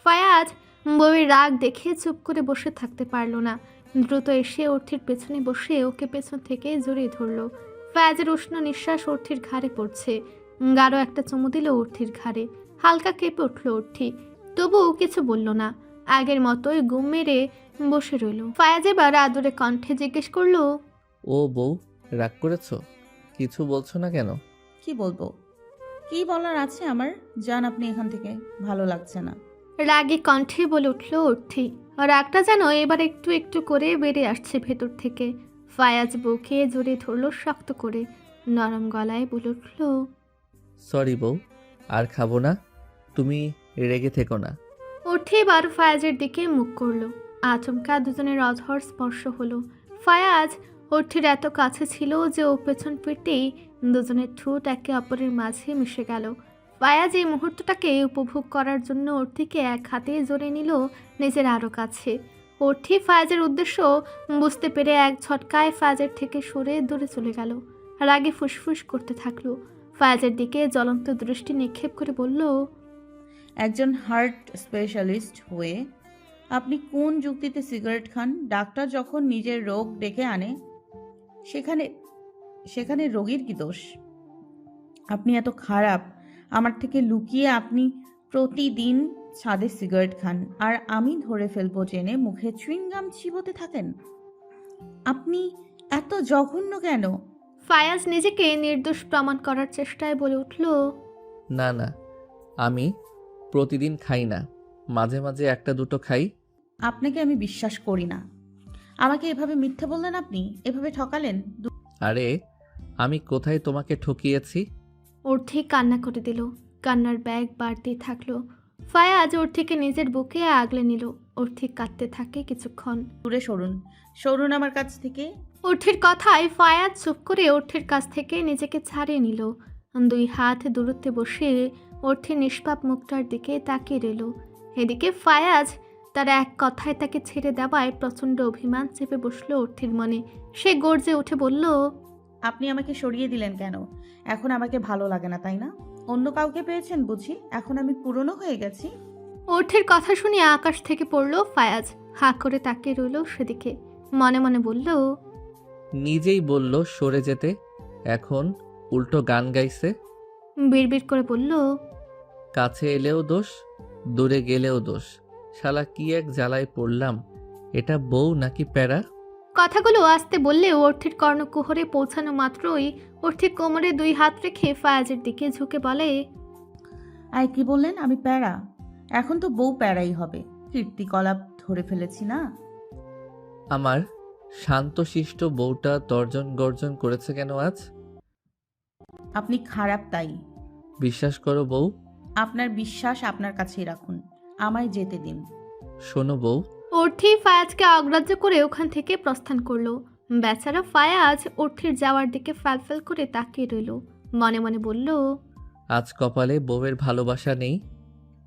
ফায়াজ বউয়ের রাগ দেখে চুপ করে বসে থাকতে পারল না। দ্রুত এসে অর্থির পেছনে বসে ওকে পেছন থেকে জড়িয়ে ধরল। ফায়াজের উষ্ণ নিঃশ্বাস অর্থির ঘাড়ে পড়ছে। গাঢ় একটা চুমু দিল অর্থির ঘাড়ে। হালকা কেঁপে উঠল অর্থি, তবুও কিছু বলল না। আগের মতোই গুম মেরে বসে রইল। ফায়াজ এবার আদরে কণ্ঠে জিজ্ঞেস করলো, ও বউ, রাগ করেছো? কিছু বলছো না কেন? কি বলবো? কি বলার আছে আমার? যান আপনি এখান থেকে, ভালো লাগছে না। রাগে কণ্ঠে বলে উঠল অর্থি। রাগটা যেন এবার একটু একটু করে বেড়ে আসছে ভেতর থেকে। ফায়াজ বুকে জড়িয়ে ধরলো শক্ত করে, নরম গলায় বলে উঠল, সরি বউ, আর খাবো না, তুমি রেগে থেকো না। অর্থি এবার ফায়াজের দিকে মুখ করলো। আচমকা দুজনের অঝড় স্পর্শ হলো। ফায়াজ অর্থির এত কাছে ছিল যে ও পেছন ফিরতেই দুজনের ঠোঁট একে অপরের মাঝে মিশে গেল। ফায়াজ এই মুহূর্তটাকে উপভোগ করার জন্য অর্থিকে এক হাতে জড়িয়ে নিল নিজের আরও কাছে। অর্থি ফায়াজের উদ্দেশ্য বুঝতে পেরে এক ঝটকায় ফায়াজের থেকে সরে দূরে চলে গেল। আর আগে ফুসফুস করতে থাকলো। ফায়াজের দিকে জ্বলন্ত দৃষ্টি নিক্ষেপ করে বলল, একজন হার্ট স্পেশালিস্ট হয়ে আপনি কোন যুক্তিতে সিগারেট খান? ডাক্তার যখন নিজের রোগ ডেকে আনে সেখানে সেখানে রোগীর কি দোষ? আপনি এত খারাপ, আমার থেকে লুকিয়ে আপনি প্রতিদিন ছাদে সিগারেট খান আর আমি ধরে ফেলবো জেনে মুখে চুইংগাম চিবোতে থাকেন। আপনি এত জঘন্য কেন? ফায়াজ নিজেকে নির্দোষ প্রমাণ করার চেষ্টায় বলে উঠল, না না, আমি প্রতিদিন খাই না, মাঝে মাঝে একটা দুটো খাই। আপনাকে আমি বিশ্বাস করি না। আমাকে এভাবে মিথ্যে বললেন আপনি, এভাবে ঠকালেন। আরে আমি কোথায় তোমাকে ঠকিয়েছি? অর্থি কান্না করে দিল। কান্নার ব্যাগ বাড়তেই থাকলো। ফায়াজ অর্থিকে নিজের বুকে আগলে নিল। অর্থি কাঁদতে থাকে কিছুক্ষণ। দূরে সরুন, সরুন আমার কাছ থেকে। অর্থির কথায় ফায়াজ চুপ করে অর্থির কাছ থেকে নিজেকে ছাড়িয়ে নিল। দুই হাত দূরত্বে বসে অর্থির নিষ্পাপ মুখটার দিকে তাকিয়ে রইল। এদিকে ফায়াজ তার এক কথায় তাকে ছেড়ে দেওয়ায় প্রচণ্ড অভিমান চেপে বসলো অর্থির মনে। সে গর্জে উঠে বলল, আপনি আমাকে সরিয়ে দিলেন কেন? এখন আমাকে ভালো লাগে না, তাই না? অন্য কাউকে পেয়েছেন বুঝি? এখন আমি পুরনো হয়ে গেছি? অর্থির কথা শুনে আকাশ থেকে পড়ল ফায়াজ। হাঁ করে তাকিয়ে রইল সেদিকে। মনে মনে বলল, নিজেই বলল সরে যেতে, এখন উল্টো গান গাইছে। বিড়বিড় করে বলল, কাছে এলেও দোষ, দূরে গেলেও দোষ। শালা কি এক জ্বালায় পড়লাম, এটা বউ নাকি প্যারা? কথাগুলো আসতে বললেও অর্থির কর্ণকুহরে পৌঁছানো মাত্রই অর্থির কোমরে দুই হাত রেখে ফায়াজের দিকে ঝুঁকে বলে, আয় কি বললেন? আমি প্যারা? এখন তো বউ প্যারাই হবে। কীর্তিকলাপ ধরে ফেলেছি না? আমার শান্তশিষ্ট বউটা তর্জন গর্জন করেছে কেন আজ? আপনি খারাপ তাই। বিশ্বাস করো বউ। আপনার বিশ্বাস আপনার কাছেই রাখুন, আমায় যেতে দিন। শোনো বউ। অর্থি ফায়াজকে অগ্রাহ্য করে ওখান থেকে প্রস্থান করলো। বেচারা ফায়াজ অর্থির যাওয়ার দিকে ফ্যালফ্যাল করে তাকিয়ে রইল। মনে মনে বলল, আজ কপালে বউয়ের ভালোবাসা নেই।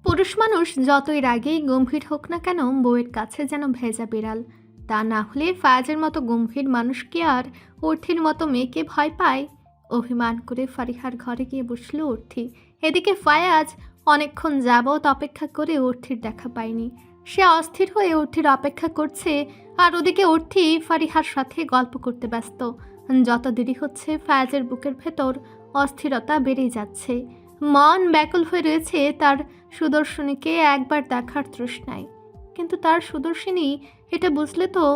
পুরুষ মানুষ যতই রাগেই গম্ভীর হোক না কেন, বউয়ের কাছে যেন ভেজা বিড়াল। তা না হলে ফায়াজের মতো গম্ভীর মানুষকে আর অর্থির মতো মেয়েকে ভয় পায়। অভিমান করে ফারিহার ঘরে গিয়ে বসল অর্থি। এদিকে ফায়াজ অনেকক্ষণ যাবৎ অপেক্ষা করে অর্থির দেখা পায়নি। সে অস্থির হয়ে অর্থির অপেক্ষা করছে, আর ওদিকে অর্থি ফারিহার সাথে গল্প করতে ব্যস্ত। যত দেরি হচ্ছে ফায়াজের বুকের ভেতর অস্থিরতা বেড়েই যাচ্ছে। মন ব্যাকুল হয়ে রয়েছে তার সুদর্শনীকে একবার দেখার তৃষ্ণায়। কিন্তু তার সুদর্শিনী এটা বুঝলে তো।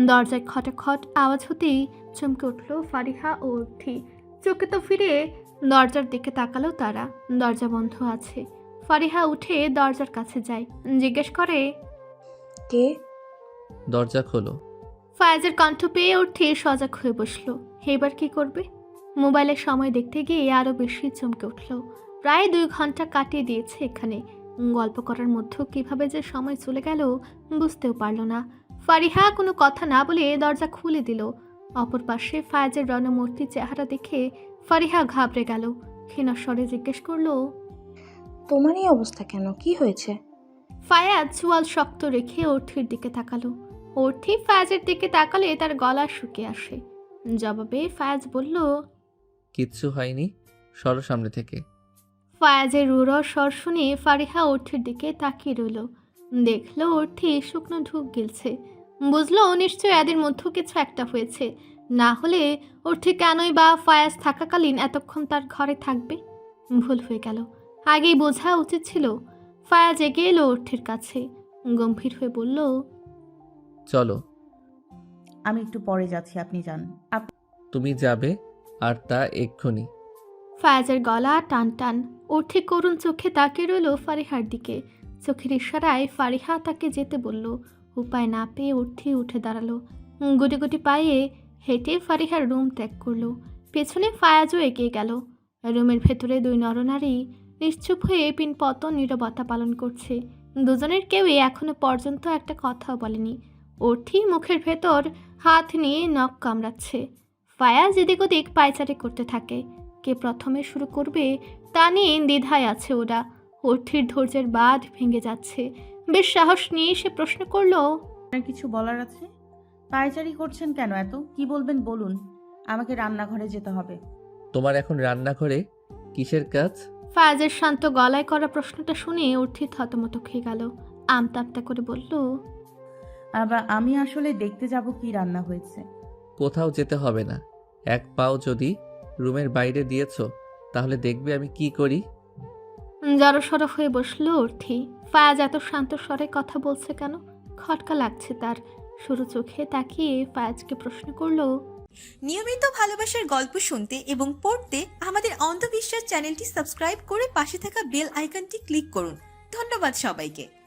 দরজায় খটাখট আওয়াজ হতেই চমকে উঠল ফারিহা ও অর্থি। চোখে তো ফিরে দরজার দিকে তাকালো তারা। দরজা বন্ধ আছে। ফারিহা উঠে দরজার কাছে যায়, জিজ্ঞেস করে, কে? দরজা খোলো। ফায়াজের কণ্ঠ পেয়ে উঠে সজাগ হয়ে বসলো। এবার কি করবে? মোবাইলের সময় দেখতে গিয়ে আরও বেশি চমকে উঠল। প্রায় 2 ঘন্টা কাটিয়ে দিয়েছে এখানে। গল্প করার মধ্যেও কিভাবে যে সময় চলে গেল বুঝতেও পারল না। ফারিহা কোনো কথা না বলে দরজা খুলে দিল। অপর পাশে ফায়াজের রণমূর্তি চেহারা দেখে ফারিহা ঘাবড়ে গেল। ক্ষীণস্বরে জিজ্ঞেস করলো, তোমার এই অবস্থা কেন? কি হয়েছে? ফায়াজ চুয়াল শক্ত রেখে অর্থির দিকে তাকালো। অর্থি ফায়াজের দিকে তাকালে তার গলা শুকিয়ে আসে। জবাবে ফায়াজ বলল, কিচ্ছু হয়নি, সরো সামনে থেকে। ফায়াজের রুড় স্বর শুনে ফারিহা অর্থির দিকে তাকিয়ে রইল। দেখলো অর্থি শুকনো ঢুক গিলছে। বুঝলো নিশ্চয় এদের মধ্যে কিছু একটা হয়েছে, না হলে অর্থি কেনই বা ফায়াজ থাকাকালীন এতক্ষণ তার ঘরে থাকবে। ভুল হয়ে গেল, আগেই বোঝা উচিত ছিল। ফায়াজ এগিয়ে এলো অর্থির কাছে, গম্ভীর হয়ে বলল, চলো। আমি একটু পরে যাচ্ছি, আপনি যান। তুমি যাবে, আর তা এক্ষুনি। ফায়াজের গলা টান টান। অর্থি করুণ চোখে তাকিয়ে রইল ফারিহার দিকে। চোখের ইশারায় ফারিহা তাকে যেতে বলল। উপায় না পেয়ে অর্থি উঠে দাঁড়ালো। গুটি গুটি পায়ে হেঁটে ফারিহার রুম ত্যাগ করলো। পেছনে ফায়াজও এগিয়ে গেল। রুমের ভেতরে দুই নরনারী নিশ্চুপ হয়ে পিনপতন নীরবতা পালন করছে। দুজনের কেউই এখনো পর্যন্ত একটা কথাও বলেনি। অর্থি মুখের ভেতর হাত নিয়ে নখ কামড়াচ্ছে। ফায়াজ এদিক ওদিক পায়চারি করতে থাকে। কে প্রথমে শুরু করবে তা নিয়ে দ্বিধায় আছে ওরা। অর্থির ধৈর্যের বাঁধ ভেঙে যাচ্ছে। বেশ সাহস নিয়ে সে প্রশ্ন করলো, আপনার কিছু বলার আছে? পায়চারি করছেন কেন এত? কি বলবেন বলুন। আমাকে রান্নাঘরে যেতে হবে। তোমার এখন রান্নাঘরে কিসের কাজ? ফায়াজের শান্ত গলায় করা প্রশ্নটা শুনে অর্থি থতমত খেয়ে গেল। আমতা আমতা করে বলল, আবার আমি আসলে দেখতে যাব কি রান্না হয়েছে। কোথাও যেতে হবে না। এক পাও যদি রুমের বাইরে দিয়েছো তাহলে দেখবে আমি কি করি। জড়সড় হয়ে বসলো অর্থি। ফায়াজ এত শান্ত স্বরে কথা বলছে কেন? খটকা লাগছে তার। সরু চোখে তাকিয়ে ফায়াজকে প্রশ্ন করলো, নিয়মিত ভালোবাসার গল্প শুনতে এবং পড়তে আমাদের অন্ধবিশ্বাস চ্যানেলটি সাবস্ক্রাইব করে পাশে থাকা বেল আইকনটি ক্লিক করুন। ধন্যবাদ সবাইকে।